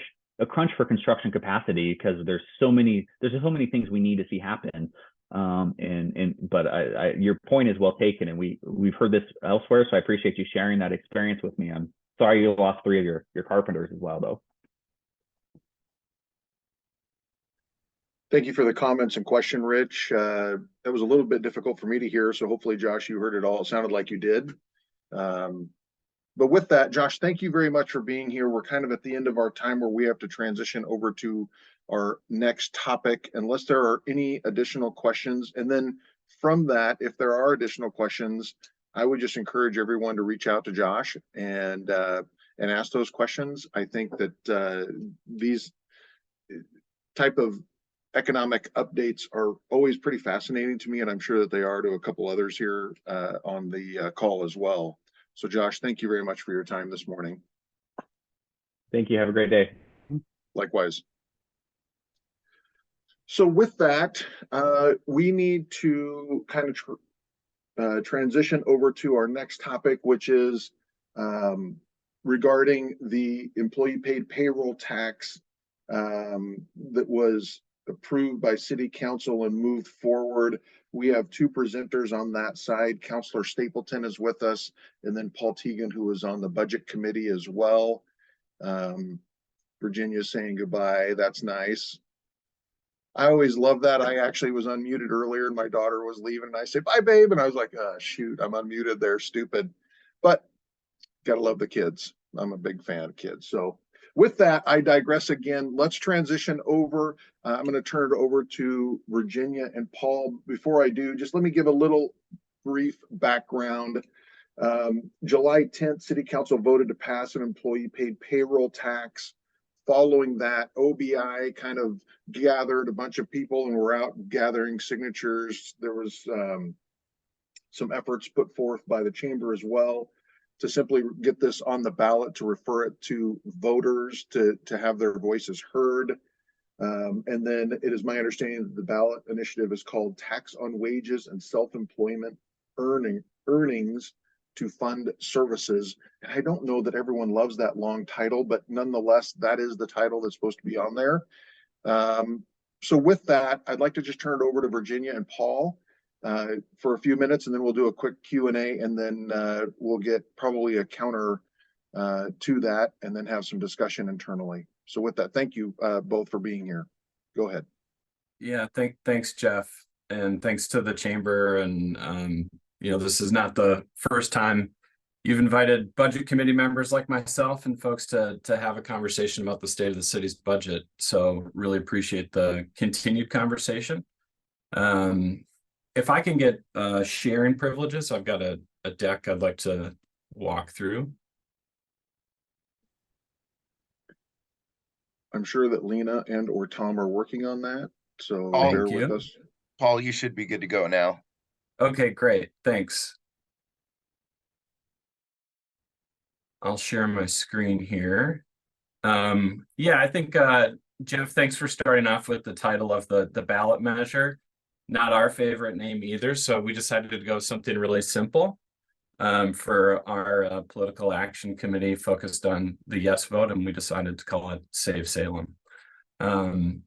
for construction capacity, because there's just so many things we need to see happen. But your point is well taken, and we've heard this elsewhere. So I appreciate you sharing that experience with me. I'm sorry you lost 3 of your carpenters as well, though. Thank you for the comments and question, Rich. That was a little bit difficult for me to hear, so hopefully, Josh, you heard it all. It sounded like you did. But with that, Josh, thank you very much for being here. We're kind of at the end of our time where we have to transition over to our next topic, unless there are any additional questions. And then from that, if there are additional questions, I would just encourage everyone to reach out to Josh and ask those questions. I think that these type of economic updates are always pretty fascinating to me, and I'm sure that they are to a couple others here on the call as well. So Josh, thank you very much for your time this morning. Thank you. Have a great day. Likewise. So with that, we need to kind of transition over to our next topic, which is regarding the employee paid payroll tax that was approved by City Council and moved forward. We have 2 presenters on that side. Councilor Stapleton is with us, and then Paul Tigan, who is on the Budget Committee as well. Virginia's saying goodbye. That's nice. I always love that. I actually was unmuted earlier, and my daughter was leaving, and I said, "Bye, babe." And I was like, "Oh, shoot, I'm unmuted there, stupid." But gotta love the kids. I'm a big fan of kids. So with that, I digress again. Let's transition over. I'm going to turn it over to Virginia and Paul. Before I do, just let me give a little brief background. July 10th, City Council voted to pass an employee paid payroll tax. Following that, OBI kind of gathered a bunch of people and were out gathering signatures. There was some efforts put forth by the chamber as well to simply get this on the ballot, to refer it to voters to have their voices heard. And then it is my understanding that the ballot initiative is called Tax on Wages and Self-Employment Earnings to Fund Services. And I don't know that everyone loves that long title, but nonetheless, that is the title that's supposed to be on there. So with that, I'd like to just turn it over to Virginia and Paul for a few minutes, and then we'll do a quick Q&A, and then we'll get probably a counter to that, and then have some discussion internally. So with that, thank you both for being here. Go ahead. Yeah, thanks, Jeff, and thanks to the chamber. And you know, this is not the first time you've invited budget committee members like myself and folks to have a conversation about the state of the city's budget. So really appreciate the continued conversation. If I can get sharing privileges, I've got a deck I'd like to walk through. I'm sure that Lena and or Tom are working on that, so Thank bear with you. us. Paul, you should be good to go now. Okay, great, thanks. I'll share my screen here. Yeah, I think, Jeff, thanks for starting off with the title of the ballot measure. Not our favorite name either, so we decided to go something really simple for our political action committee focused on the yes vote, and we decided to call it Save Salem. I'll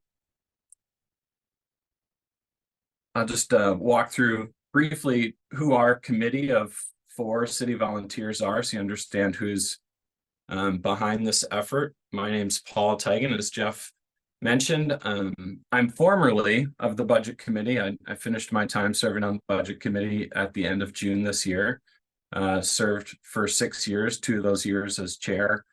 just walk through briefly who our committee of 4 city volunteers are, so you understand who's behind this effort. My name's Paul Tigan, as Jeff mentioned. I'm formerly of the budget committee. I finished my time serving on the budget committee at the end of June this year. Served for 6 years, 2 of those years as chair.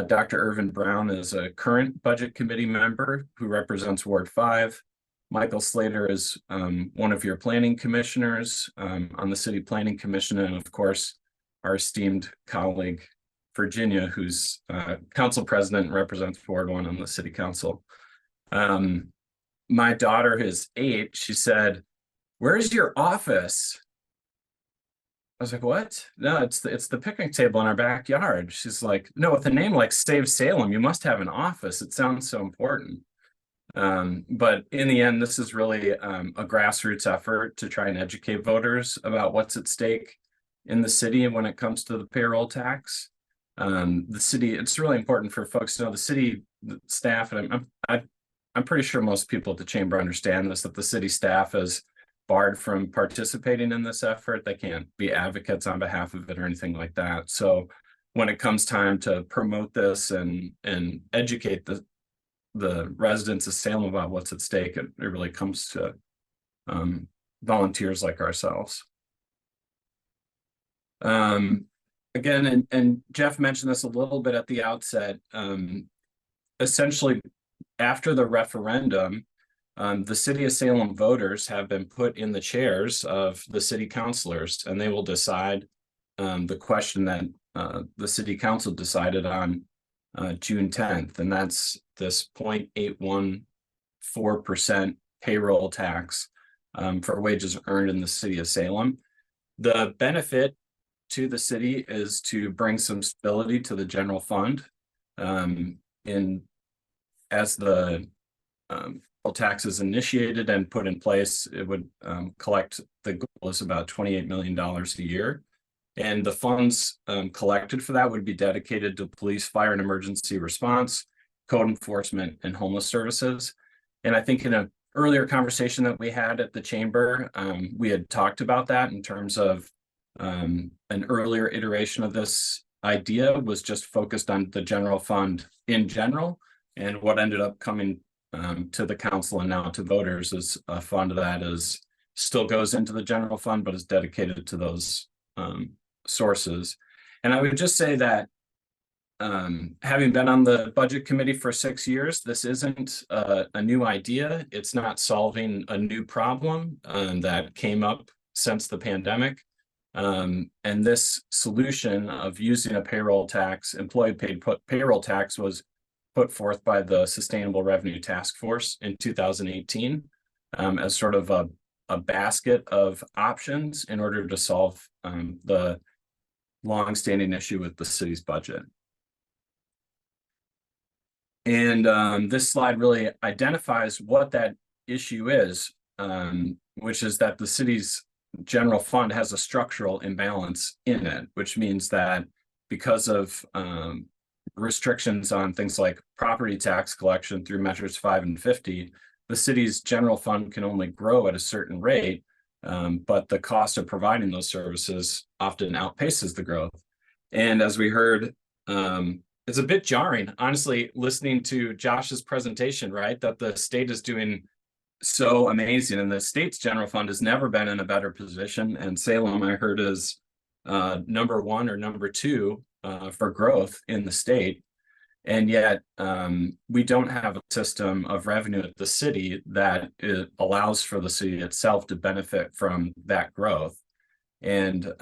Dr. Irvin Brown is a current budget committee member who represents Ward 5. Michael Slater is one of your planning commissioners on the City Planning Commission, and of course, our esteemed colleague, Virginia, who's council president and represents Ward 1 on the City Council. My daughter is 8. She said, "Where's your office?" I was like, "What?" "No, it's the picnic table in our backyard." She's like, "No, with a name like Save Salem, you must have an office. It sounds so important." But in the end, this is really a grassroots effort to try and educate voters about what's at stake in the city when it comes to the payroll tax. The city, it's really important for folks to know the city staff, and I'm pretty sure most people at the chamber understand this, that the city staff is barred from participating in this effort. They can't be advocates on behalf of it or anything like that. So when it comes time to promote this and educate the residents of Salem about what's at stake, it really comes to volunteers like ourselves. Again, and Jeff mentioned this a little bit at the outset, essentially after the referendum, the City of Salem voters have been put in the chairs of the city councilors, and they will decide the question that the city council decided on June 10th, and that's this 0.814% payroll tax for wages earned in the City of Salem. The benefit to the city is to bring some stability to the general fund. As the tax is initiated and put in place, it would collect, the goal is about $28 million a year. And the funds collected for that would be dedicated to police, fire and emergency response, code enforcement, and homeless services. And I think in an earlier conversation that we had at the chamber, we had talked about that in terms of an earlier iteration of this idea was just focused on the general fund in general. And what ended up coming to the council and now to voters is a fund that is still goes into the general fund, but is dedicated to those sources. And I would just say that having been on the budget committee for 6 years, this isn't a new idea. It's not solving a new problem that came up since the pandemic. And this solution of using a payroll tax, employee paid payroll tax, was put forth by the Sustainable Revenue Task Force in 2018 as sort of a basket of options in order to solve the long-standing issue with the city's budget. And this slide really identifies what that issue is, which is that the city's general fund has a structural imbalance in it, which means that because of restrictions on things like property tax collection through measures 5 and 50, the city's general fund can only grow at a certain rate, but the cost of providing those services often outpaces the growth. And as we heard, it's a bit jarring, honestly, listening to Josh's presentation, right? That the state is doing so amazing, and the state's general fund has never been in a better position. And Salem, I heard, is number 1 or number 2 for growth in the state. And yet we don't have a system of revenue at the city that allows for the city itself to benefit from that growth. And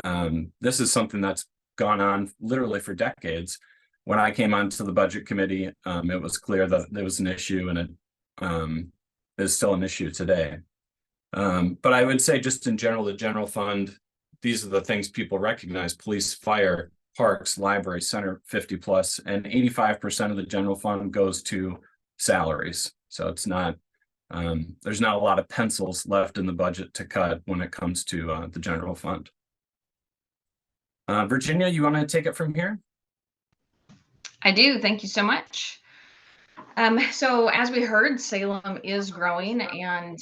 this is something that's gone on literally for decades. When I came onto the budget committee, it was clear that there was an issue, and it is still an issue today. But I would say, just in general, the general fund, these are the things people recognize: police, fire, parks, library, center 50 plus, and 85% of the general fund goes to salaries. So it's not, there's not a lot of pencils left in the budget to cut when it comes to the general fund. Virginia, you want to take it from here? I do. Thank you so much. So as we heard, Salem is growing, and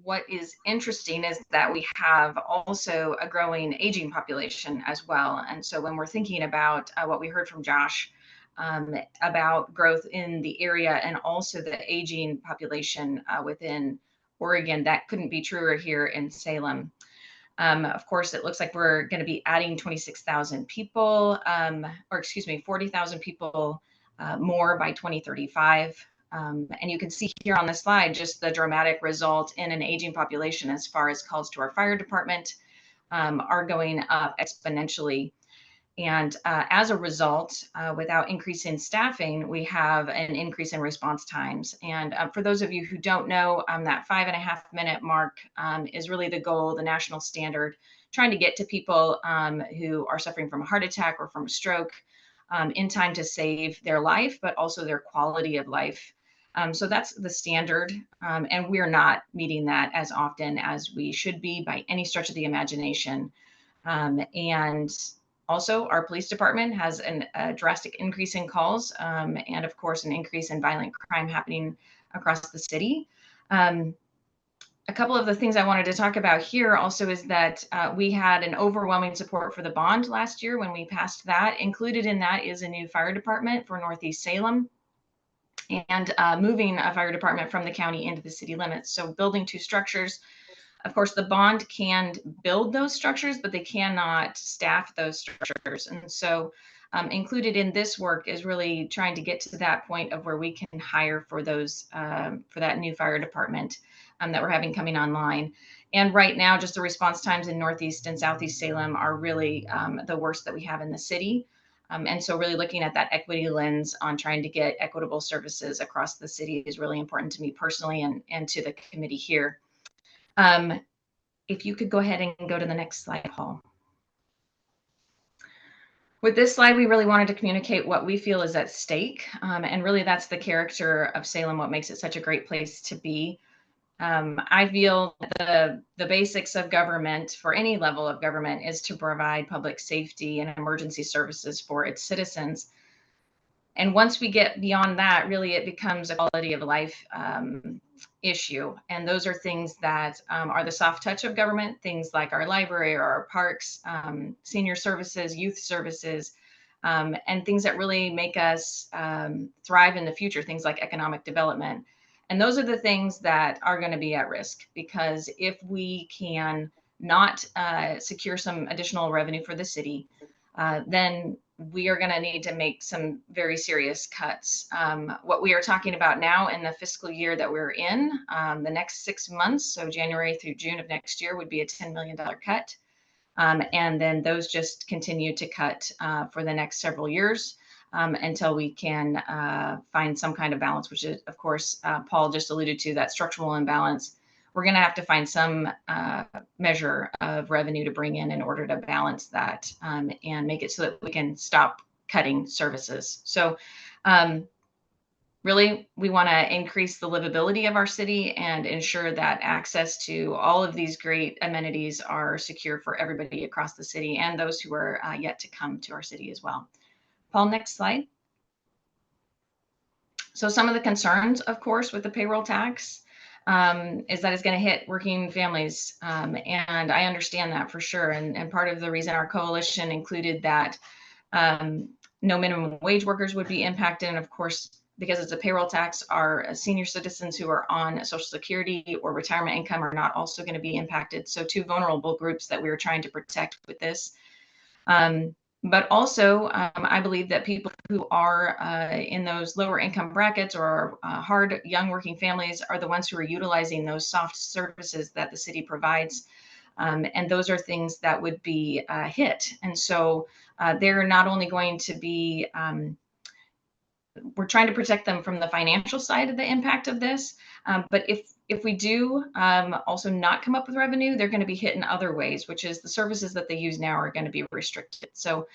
what is interesting is that we have also a growing aging population as well. And so when we're thinking about what we heard from Josh about growth in the area and also the aging population within Oregon, that couldn't be truer here in Salem. Of course, it looks like we're going to be adding 26,000 people, 40,000 people more by 2035. And you can see here on the slide just the dramatic result in an aging population as far as calls to our fire department are going up exponentially. And as a result, without increasing staffing, we have an increase in response times. And for those of you who don't know, that 5.5-minute mark is really the goal, the national standard, trying to get to people who are suffering from a heart attack or from a stroke in time to save their life, but also their quality of life. So that's the standard, and we're not meeting that as often as we should be by any stretch of the imagination. And also, our police department has a drastic increase in calls, and of course, an increase in violent crime happening across the city. A couple of the things I wanted to talk about here also is that we had an overwhelming support for the bond last year when we passed that. Included in that is a new fire department for Northeast Salem, and moving a fire department from the county into the city limits. So building 2 structures. Of course, the bond can build those structures, but they cannot staff those structures. And so included in this work is really trying to get to that point of where we can hire for those, for that new fire department that we're having coming online. And right now, just the response times in Northeast and Southeast Salem are really the worst that we have in the city. And so really looking at that equity lens on trying to get equitable services across the city is really important to me personally and to the committee here. If you could go ahead and go to the next slide, Paul. With this slide, we really wanted to communicate what we feel is at stake. And really that's the character of Salem, what makes it such a great place to be. I feel the basics of government for any level of government is to provide public safety and emergency services for its citizens. And once we get beyond that, really it becomes a quality of life issue. And those are things that are the soft touch of government, things like our library or our parks, senior services, youth services, and things that really make us thrive in the future, things like economic development. And those are the things that are going to be at risk, because if we can not secure some additional revenue for the city, then we are going to need to make some very serious cuts. What we are talking about now in the fiscal year that we're in, the next 6 months, so January through June of next year, would be a $10 million cut. And then those just continue to cut for the next several years until we can find some kind of balance, which is, of course, Paul just alluded to, that structural imbalance. We're going to have to find some measure of revenue to bring in order to balance that and make it so that we can stop cutting services. So really, we want to increase the livability of our city and ensure that access to all of these great amenities are secure for everybody across the city and those who are yet to come to our city as well. Paul, next slide. So some of the concerns, of course, with the payroll tax is that it's going to hit working families. And I understand that for sure. And part of the reason our coalition included that no minimum wage workers would be impacted. And of course, because it's a payroll tax, our senior citizens who are on Social Security or retirement income are not also going to be impacted. So two vulnerable groups that we were trying to protect with this. But also, I believe that people who are in those lower income brackets or hard young working families are the ones who are utilizing those soft services that the city provides. And those are things that would be hit. And so they're not only going to be, we're trying to protect them from the financial side of the impact of this. But if we do also not come up with revenue, they're going to be hit in other ways, which is the services that they use now are going to be restricted. So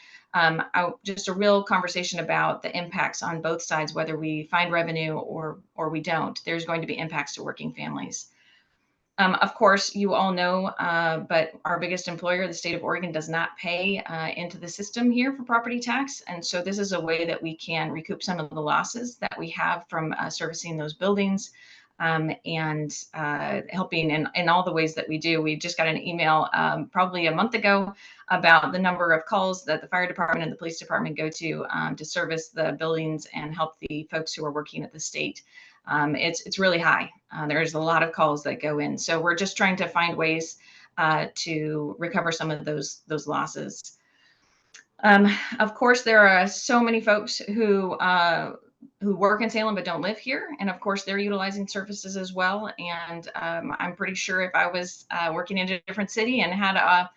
just a real conversation about the impacts on both sides, whether we find revenue or we don't. There's going to be impacts to working families. Of course, you all know, but our biggest employer, the state of Oregon, does not pay into the system here for property tax. And so this is a way that we can recoup some of the losses that we have from servicing those buildings and helping in all the ways that we do. We just got an email probably a month ago about the number of calls that the fire department and the police department go to service the buildings and help the folks who are working at the state. It's really high. There's a lot of calls that go in. So we're just trying to find ways to recover some of those losses. Of course, there are so many folks who work in Salem but don't live here. And of course, they're utilizing services as well. And I'm pretty sure if I was working in a different city and had a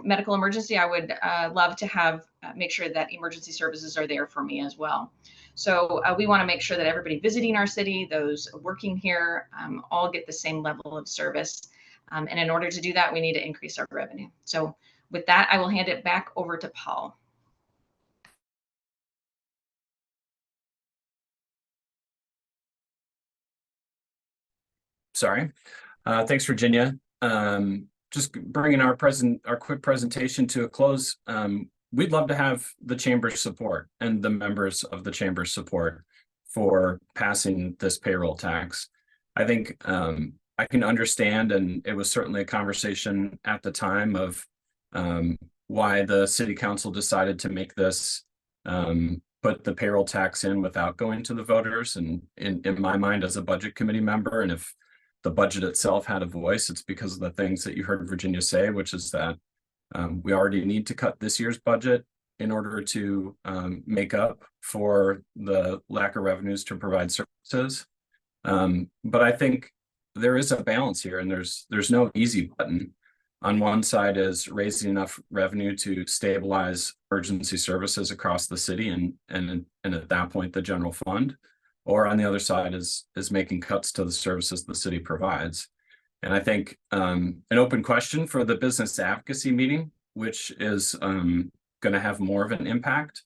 medical emergency, I would love to have make sure that emergency services are there for me as well. So we want to make sure that everybody visiting our city, those working here, all get the same level of service. And in order to do that, we need to increase our revenue. So with that, I will hand it back over to Paul. Sorry. Thanks, Virginia. Just bringing our quick presentation to a close. We'd love to have the chamber's support and the members of the chamber's support for passing this payroll tax. I think I can understand, and it was certainly a conversation at the time of why the city council decided to make this put the payroll tax in without going to the voters. And in my mind, as a budget committee member, and if the budget itself had a voice, it's because of the things that you heard Virginia say, which is that we already need to cut this year's budget in order to make up for the lack of revenues to provide services. But I think there is a balance here, and there's no easy button. On one side is raising enough revenue to stabilize emergency services across the city and at that point, the general fund. Or on the other side is making cuts to the services the city provides. And I think an open question for the business advocacy meeting, which is going to have more of an impact.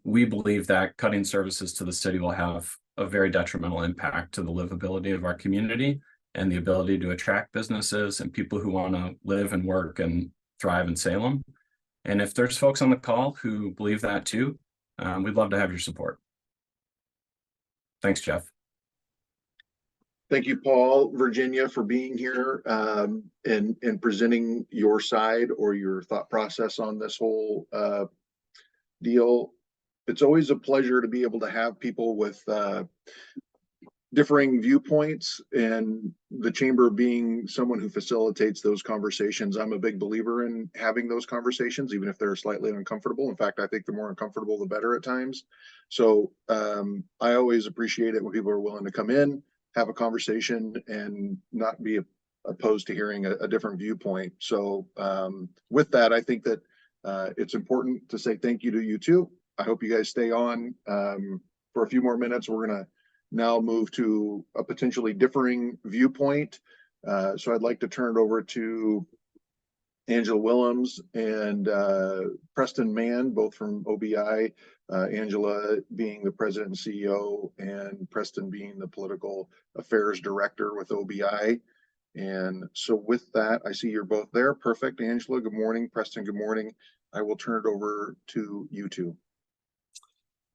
We believe that cutting services to the city will have a very detrimental impact to the livability of our community and the ability to attract businesses and people who want to live and work and thrive in Salem. And if there's folks on the call who believe that too, we'd love to have your support. Thanks, Jeff. Thank you, Paul, Virginia, for being here and presenting your side or your thought process on this whole deal. It's always a pleasure to be able to have people with differing viewpoints, and the chamber being someone who facilitates those conversations. I'm a big believer in having those conversations, even if they're slightly uncomfortable. In fact, I think the more uncomfortable, the better at times. So I always appreciate it when people are willing to come in, have a conversation, and not be opposed to hearing a different viewpoint. So with that, I think that it's important to say thank you to you too. I hope you guys stay on for a few more minutes. We're going to now move to a potentially differing viewpoint. So I'd like to turn it over to Angela Wilhelms and Preston Mann, both from OBI. Angela being the president and CEO, and Preston being the political affairs director with OBI. And so with that, I see you're both there. Perfect. Angela, good morning. Preston, good morning. I will turn it over to you two.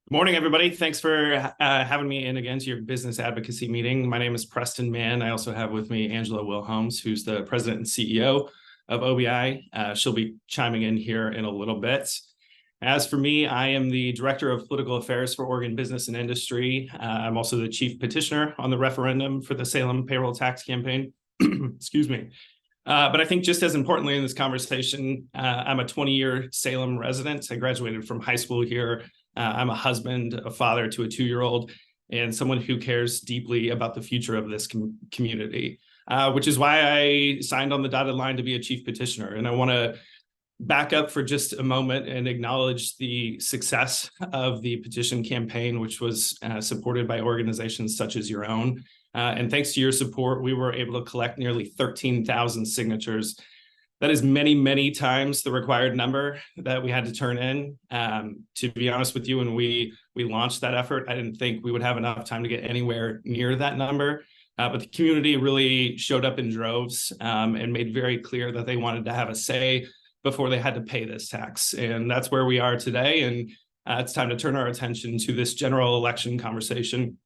Good morning, everybody. Thanks for having me in again to your business advocacy meeting. My name is Preston Mann. I also have with me Angela Wilhelms, who's the president and CEO of OBI. She'll be chiming in here in a little bit. As for me, I am the Director of Political Affairs for Oregon Business and Industry. I'm also the chief petitioner on the referendum for the Salem payroll tax campaign. Excuse me. But I think just as importantly in this conversation, I'm a 20-year Salem resident. I graduated from high school here. I'm a husband, a father to a 2-year-old, and someone who cares deeply about the future of this community, which is why I signed on the dotted line to be a chief petitioner. And I want to back up for just a moment and acknowledge the success of the petition campaign, which was supported by organizations such as your own. And thanks to your support, we were able to collect nearly 13,000 signatures. That is many, many times the required number that we had to turn in. To be honest with you, when we launched that effort, I didn't think we would have enough time to get anywhere near that number. But the community really showed up in droves and made very clear that they wanted to have a say before they had to pay this tax. And that's where we are today. And it's time to turn our attention to this general election conversation.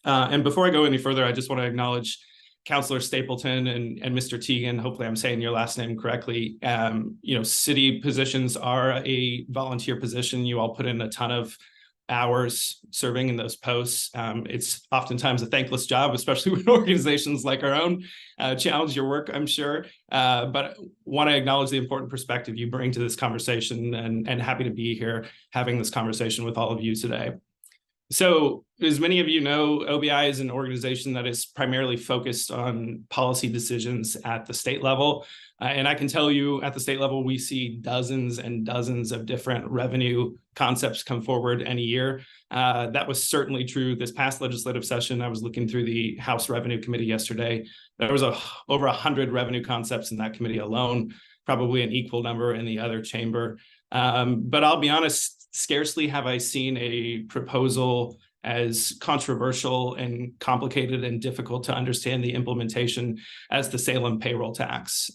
And before I go any further, I just want to acknowledge Councilor Stapleton and Mr. Tigan. Hopefully I'm saying your last name correctly. City positions are a volunteer position. You all put in a ton of hours serving in those posts. It's oftentimes a thankless job, especially when organizations like our own challenge your work, I'm sure. But want to acknowledge the important perspective you bring to this conversation, and happy to be here having this conversation with all of you today. So, as many of you know, OBI is an organization that is primarily focused on policy decisions at the state level. And I can tell you at the state level, we see dozens and dozens of different revenue concepts come forward any year. That was certainly true this past legislative session. I was looking through the House Revenue Committee yesterday. There was over 100 revenue concepts in that committee alone, probably an equal number in the other chamber. But I'll be honest, scarcely have I seen a proposal as controversial and complicated and difficult to understand the implementation as the Salem payroll tax.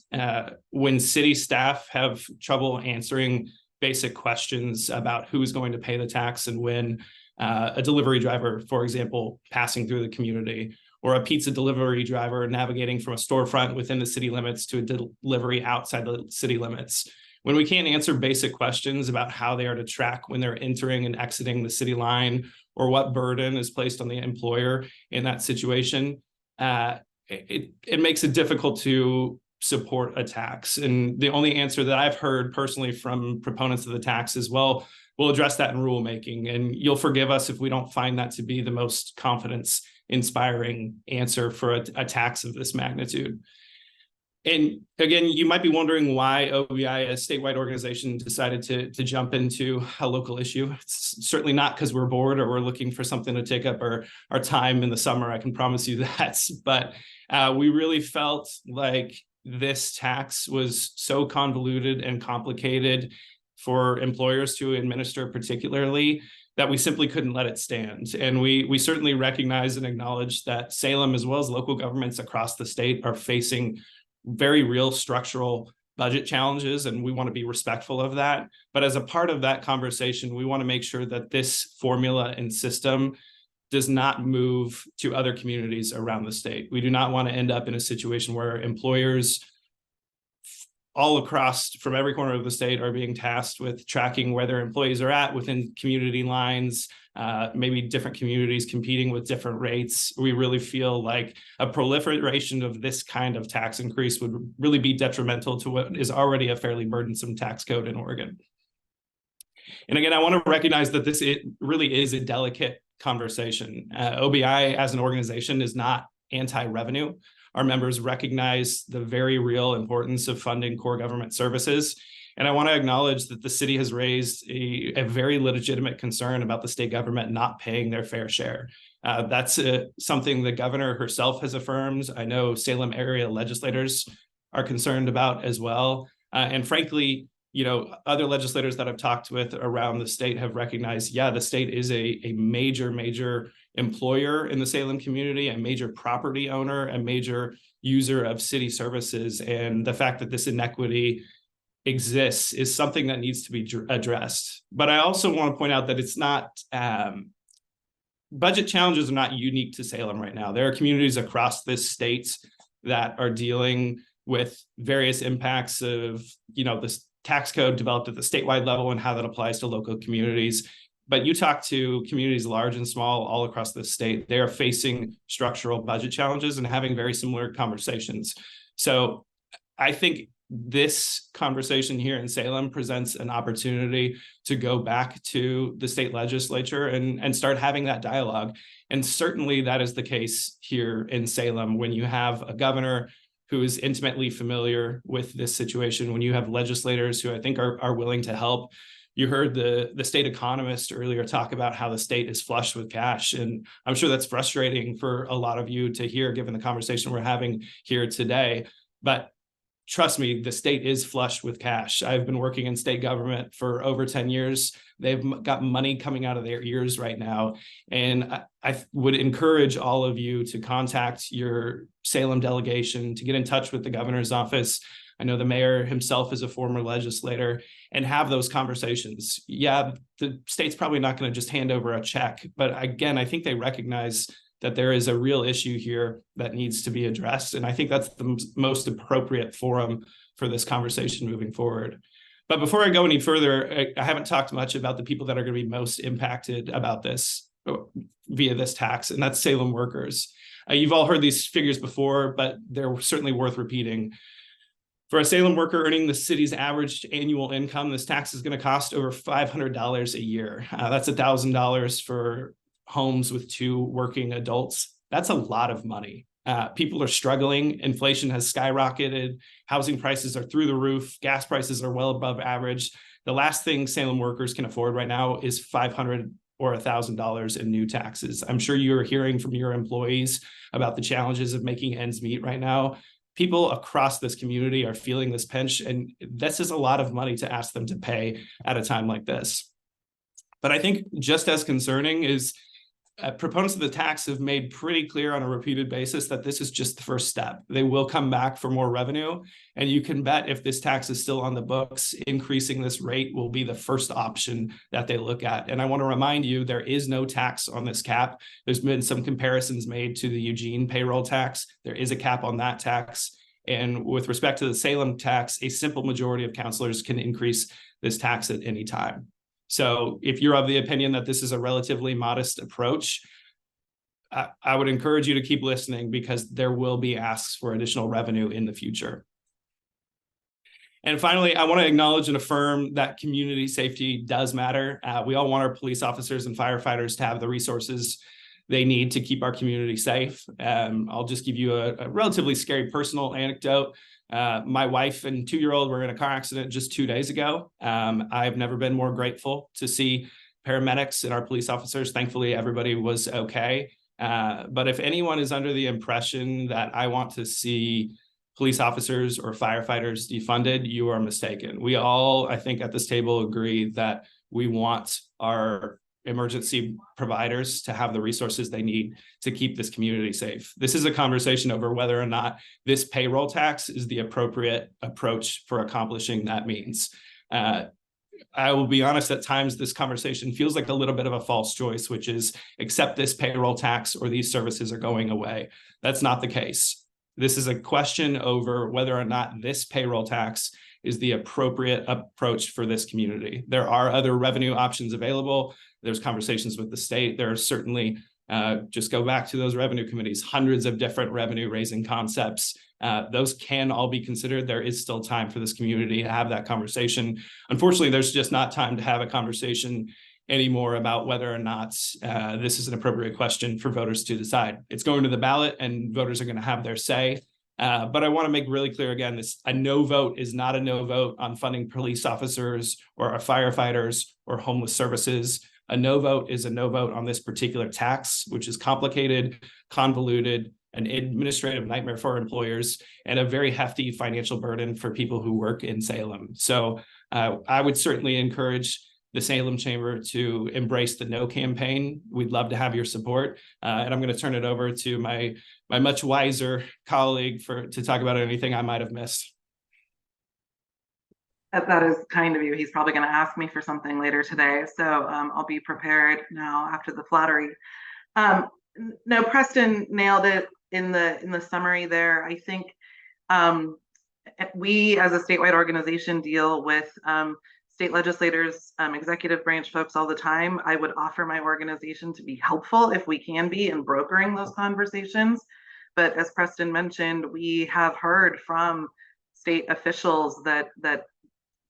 When city staff have trouble answering basic questions about who's going to pay the tax and when, a delivery driver, for example, passing through the community, or a pizza delivery driver navigating from a storefront within the city limits to a delivery outside the city limits. When we can't answer basic questions about how they are to track when they're entering and exiting the city line, or what burden is placed on the employer in that situation, it makes it difficult to support a tax. And the only answer that I've heard personally from proponents of the tax is, well, we'll address that in rulemaking. And you'll forgive us if we don't find that to be the most confidence-inspiring answer for a tax of this magnitude. And again, you might be wondering why OBI, a statewide organization, decided to jump into a local issue. It's certainly not because we're bored or we're looking for something to take up our time in the summer. I can promise you that. But we really felt like this tax was so convoluted and complicated for employers to administer particularly, that we simply couldn't let it stand. And we certainly recognize and acknowledge that Salem, as well as local governments across the state, are facing very real structural budget challenges, and we want to be respectful of that. But as a part of that conversation, we want to make sure that this formula and system does not move to other communities around the state. We do not want to end up in a situation where employers all across from every corner of the state are being tasked with tracking where their employees are at within community lines, maybe different communities competing with different rates. We really feel like a proliferation of this kind of tax increase would really be detrimental to what is already a fairly burdensome tax code in Oregon. And again, I want to recognize that it really is a delicate conversation. OBI as an organization is not anti-revenue. Our members recognize the very real importance of funding core government services. And I want to acknowledge that the city has raised a very legitimate concern about the state government not paying their fair share. That's something the governor herself has affirmed. I know Salem area legislators are concerned about as well. And frankly, other legislators that I've talked with around the state have recognized, yeah, the state is a major employer in the Salem community, a major property owner, a major user of city services. And the fact that this inequity exists is something that needs to be addressed. But I also want to point out that it's not, budget challenges are not unique to Salem right now. There are communities across this state that are dealing with various impacts of, this tax code developed at the statewide level and how that applies to local communities. But you talk to communities large and small all across the state, they are facing structural budget challenges and having very similar conversations. So I think this conversation here in Salem presents an opportunity to go back to the state legislature and start having that dialogue. And certainly that is the case here in Salem when you have a governor who is intimately familiar with this situation, when you have legislators who I think are willing to help. You heard the state economist earlier talk about how the state is flush with cash. And I'm sure that's frustrating for a lot of you to hear, given the conversation we're having here today. But trust me, the state is flush with cash. I've been working in state government for over 10 years. They've got money coming out of their ears right now. And I would encourage all of you to contact your Salem delegation, to get in touch with the governor's office. I know the mayor himself is a former legislator, and have those conversations. Yeah, the state's probably not going to just hand over a check, but again, I think they recognize that there is a real issue here that needs to be addressed. And I think that's the most appropriate forum for this conversation moving forward. But before I go any further, I haven't talked much about the people that are going to be most impacted about this via this tax, and that's Salem workers. You've all heard these figures before, but they're certainly worth repeating. For a Salem worker earning the city's average annual income, this tax is going to cost over $500 a year. That's $1,000 for homes with 2 working adults. That's a lot of money. People are struggling. Inflation has skyrocketed. Housing prices are through the roof. Gas prices are well above average. The last thing Salem workers can afford right now is $500 or $1,000 in new taxes. I'm sure you're hearing from your employees about the challenges of making ends meet right now. People across this community are feeling this pinch, and this is a lot of money to ask them to pay at a time like this. But I think just as concerning is proponents of the tax have made pretty clear on a repeated basis that this is just the first step. They will come back for more revenue. And you can bet if this tax is still on the books, increasing this rate will be the first option that they look at. And I want to remind you, there is no tax on this cap. There's been some comparisons made to the Eugene payroll tax. There is a cap on that tax. And with respect to the Salem tax, a simple majority of councilors can increase this tax at any time. So if you're of the opinion that this is a relatively modest approach, I would encourage you to keep listening, because there will be asks for additional revenue in the future. And finally, I want to acknowledge and affirm that community safety does matter. We all want our police officers and firefighters to have the resources they need to keep our community safe. I'll just give you a relatively scary personal anecdote. My wife and 2-year-old were in a car accident just 2 days ago. I've never been more grateful to see paramedics and our police officers. Thankfully, everybody was okay. But if anyone is under the impression that I want to see police officers or firefighters defunded, you are mistaken. We all, I think, at this table agree that we want our emergency providers to have the resources they need to keep this community safe. This is a conversation over whether or not this payroll tax is the appropriate approach for accomplishing that means. I will be honest, at times this conversation feels like a little bit of a false choice, which is accept this payroll tax or these services are going away. That's not the case. This is a question over whether or not this payroll tax is the appropriate approach for this community. There are other revenue options available. There's conversations with the state. There are certainly, just go back to those revenue committees, hundreds of different revenue raising concepts. Those can all be considered. There is still time for this community to have that conversation. Unfortunately, there's just not time to have a conversation anymore about whether or not this is an appropriate question for voters to decide. It's going to the ballot and voters are going to have their say. But I want to make really clear again, a no vote is not a no vote on funding police officers or our firefighters or homeless services. A no vote is a no vote on this particular tax, which is complicated, convoluted, an administrative nightmare for employers and a very hefty financial burden for people who work in Salem. So I would certainly encourage the Salem Chamber to embrace the No campaign. We'd love to have your support. And I'm going to turn it over to my much wiser colleague to talk about anything I might have missed. That is kind of you. He's probably going to ask me for something later today. So I'll be prepared now after the flattery. No, Preston nailed it in the summary there. I think we as a statewide organization deal with state legislators, executive branch folks all the time. I would offer my organization to be helpful if we can be in brokering those conversations. But as Preston mentioned, we have heard from state officials that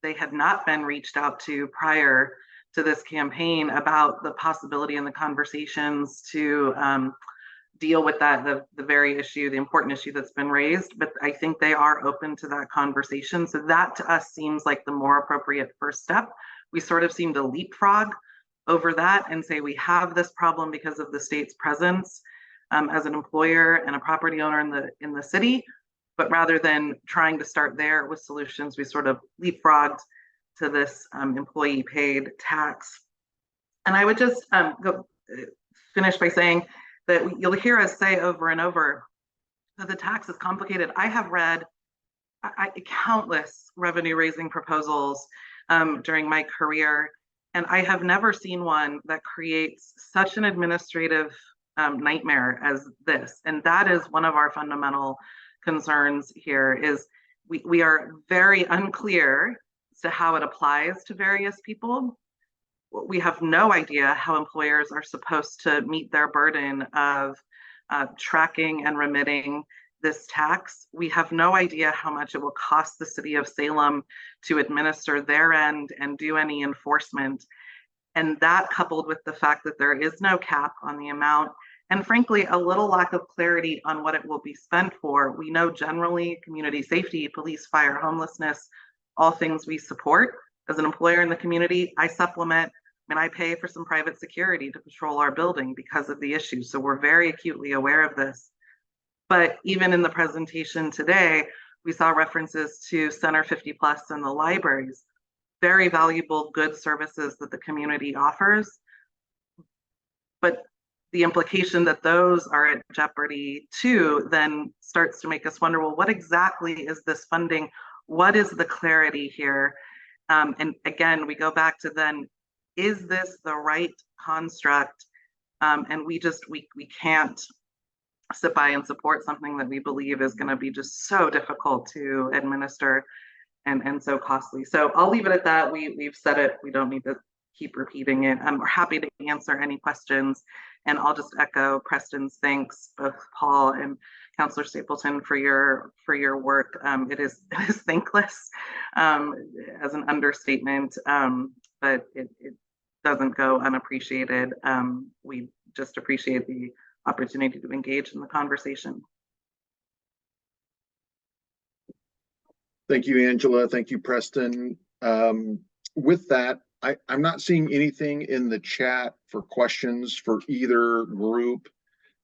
they had not been reached out to prior to this campaign about the possibility and the conversations to deal with that, the very issue, the important issue that's been raised, but I think they are open to that conversation. So that to us seems like the more appropriate first step. We sort of seem to leapfrog over that and say we have this problem because of the state's presence as an employer and a property owner in the city. But rather than trying to start there with solutions, we sort of leapfrogged to this employee paid tax. And I would just finish by saying that you'll hear us say over and over that the tax is complicated. I have read countless revenue raising proposals during my career, and I have never seen one that creates such an administrative nightmare as this. And that is one of our fundamental concerns here is we are very unclear as to how it applies to various people. We have no idea how employers are supposed to meet their burden of tracking and remitting this tax. We have no idea how much it will cost the city of Salem to administer their end and do any enforcement. And that coupled with the fact that there is no cap on the amount, and frankly, a little lack of clarity on what it will be spent for. We know generally community safety, police, fire, homelessness, all things we support. As an employer in the community, I supplement, I pay for some private security to patrol our building because of the issue. So we're very acutely aware of this. But even in the presentation today, we saw references to Center 50 Plus and the libraries, very valuable, good services that the community offers. But the implication that those are at jeopardy too then starts to make us wonder, well, what exactly is this funding? What is the clarity here? And again, we go back to then, is this the right construct? And we can't sit by and support something that we believe is going to be just so difficult to administer and so costly. So I'll leave it at that. We've said it. We don't need to keep repeating it. We're happy to answer any questions. And I'll just echo Preston's thanks, both Paul and Councilor Stapleton, for your work. It is thankless as an understatement, but it doesn't go unappreciated. We just appreciate the opportunity to engage in the conversation. Thank you, Angela. Thank you, Preston. With that, I'm not seeing anything in the chat for questions for either group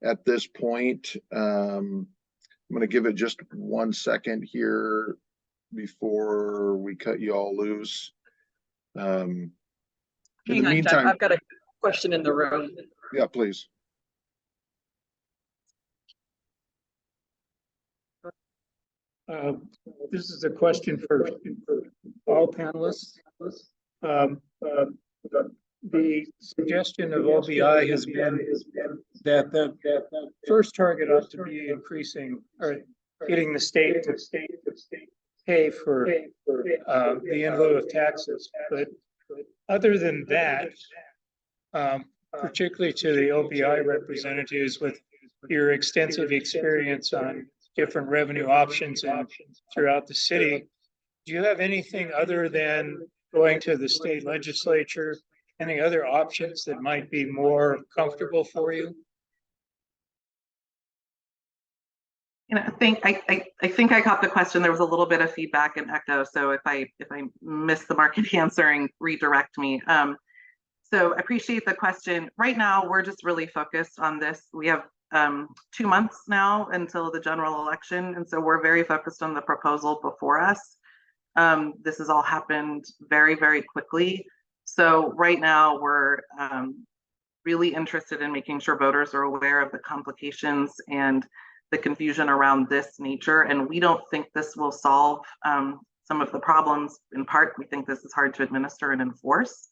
at this point. I'm going to give it just 1 second here before we cut you all loose. In the meantime, I've got a question in the room. Yeah, please. This is a question for all panelists. The suggestion of OBI has been that the first target ought to be increasing or getting the state to pay for the inflow of taxes. But other than that, particularly to the OBI representatives with your extensive experience on different revenue options and throughout the city, do you have anything other than going to the state legislature, any other options that might be more comfortable for you? I think I caught the question. There was a little bit of feedback and echo, so if I missed the mark in answering, redirect me. So I appreciate the question. Right now, we're just really focused on this. We have 2 months now until the general election. And so we're very focused on the proposal before us. This has all happened very, very quickly. So right now we're really interested in making sure voters are aware of the complications and the confusion around this nature. And we don't think this will solve some of the problems. In part, we think this is hard to administer and enforce.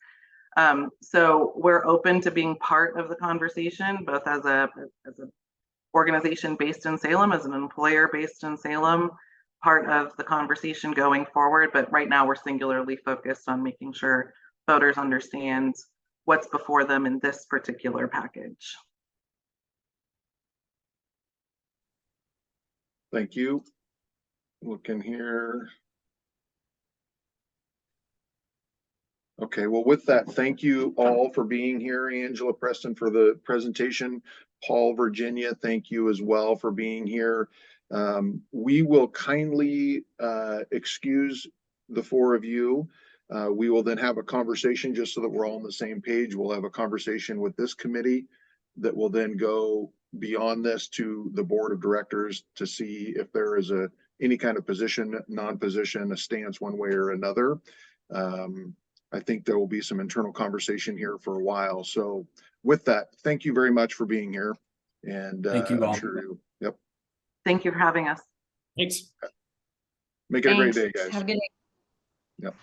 So we're open to being part of the conversation, both as an organization based in Salem, as an employer based in Salem, part of the conversation going forward. But right now we're singularly focused on making sure voters understand what's before them in this particular package. Thank you. Looking here. Okay, well, with that, thank you all for being here. Angela, Preston for the presentation. Paul, Virginia, thank you as well for being here. We will kindly excuse the four of you. We will then have a conversation just so that we're all on the same page. We'll have a conversation with this committee that will then go beyond this to the board of directors to see if there is any kind of position, non-position, a stance one way or another. I think there will be some internal conversation here for a while. So with that, thank you very much for being here. And Thank you all. I'm sure yep. Thank you for having us. Thanks. Make it a great day, Thanks. guys. Have a good day. Yep.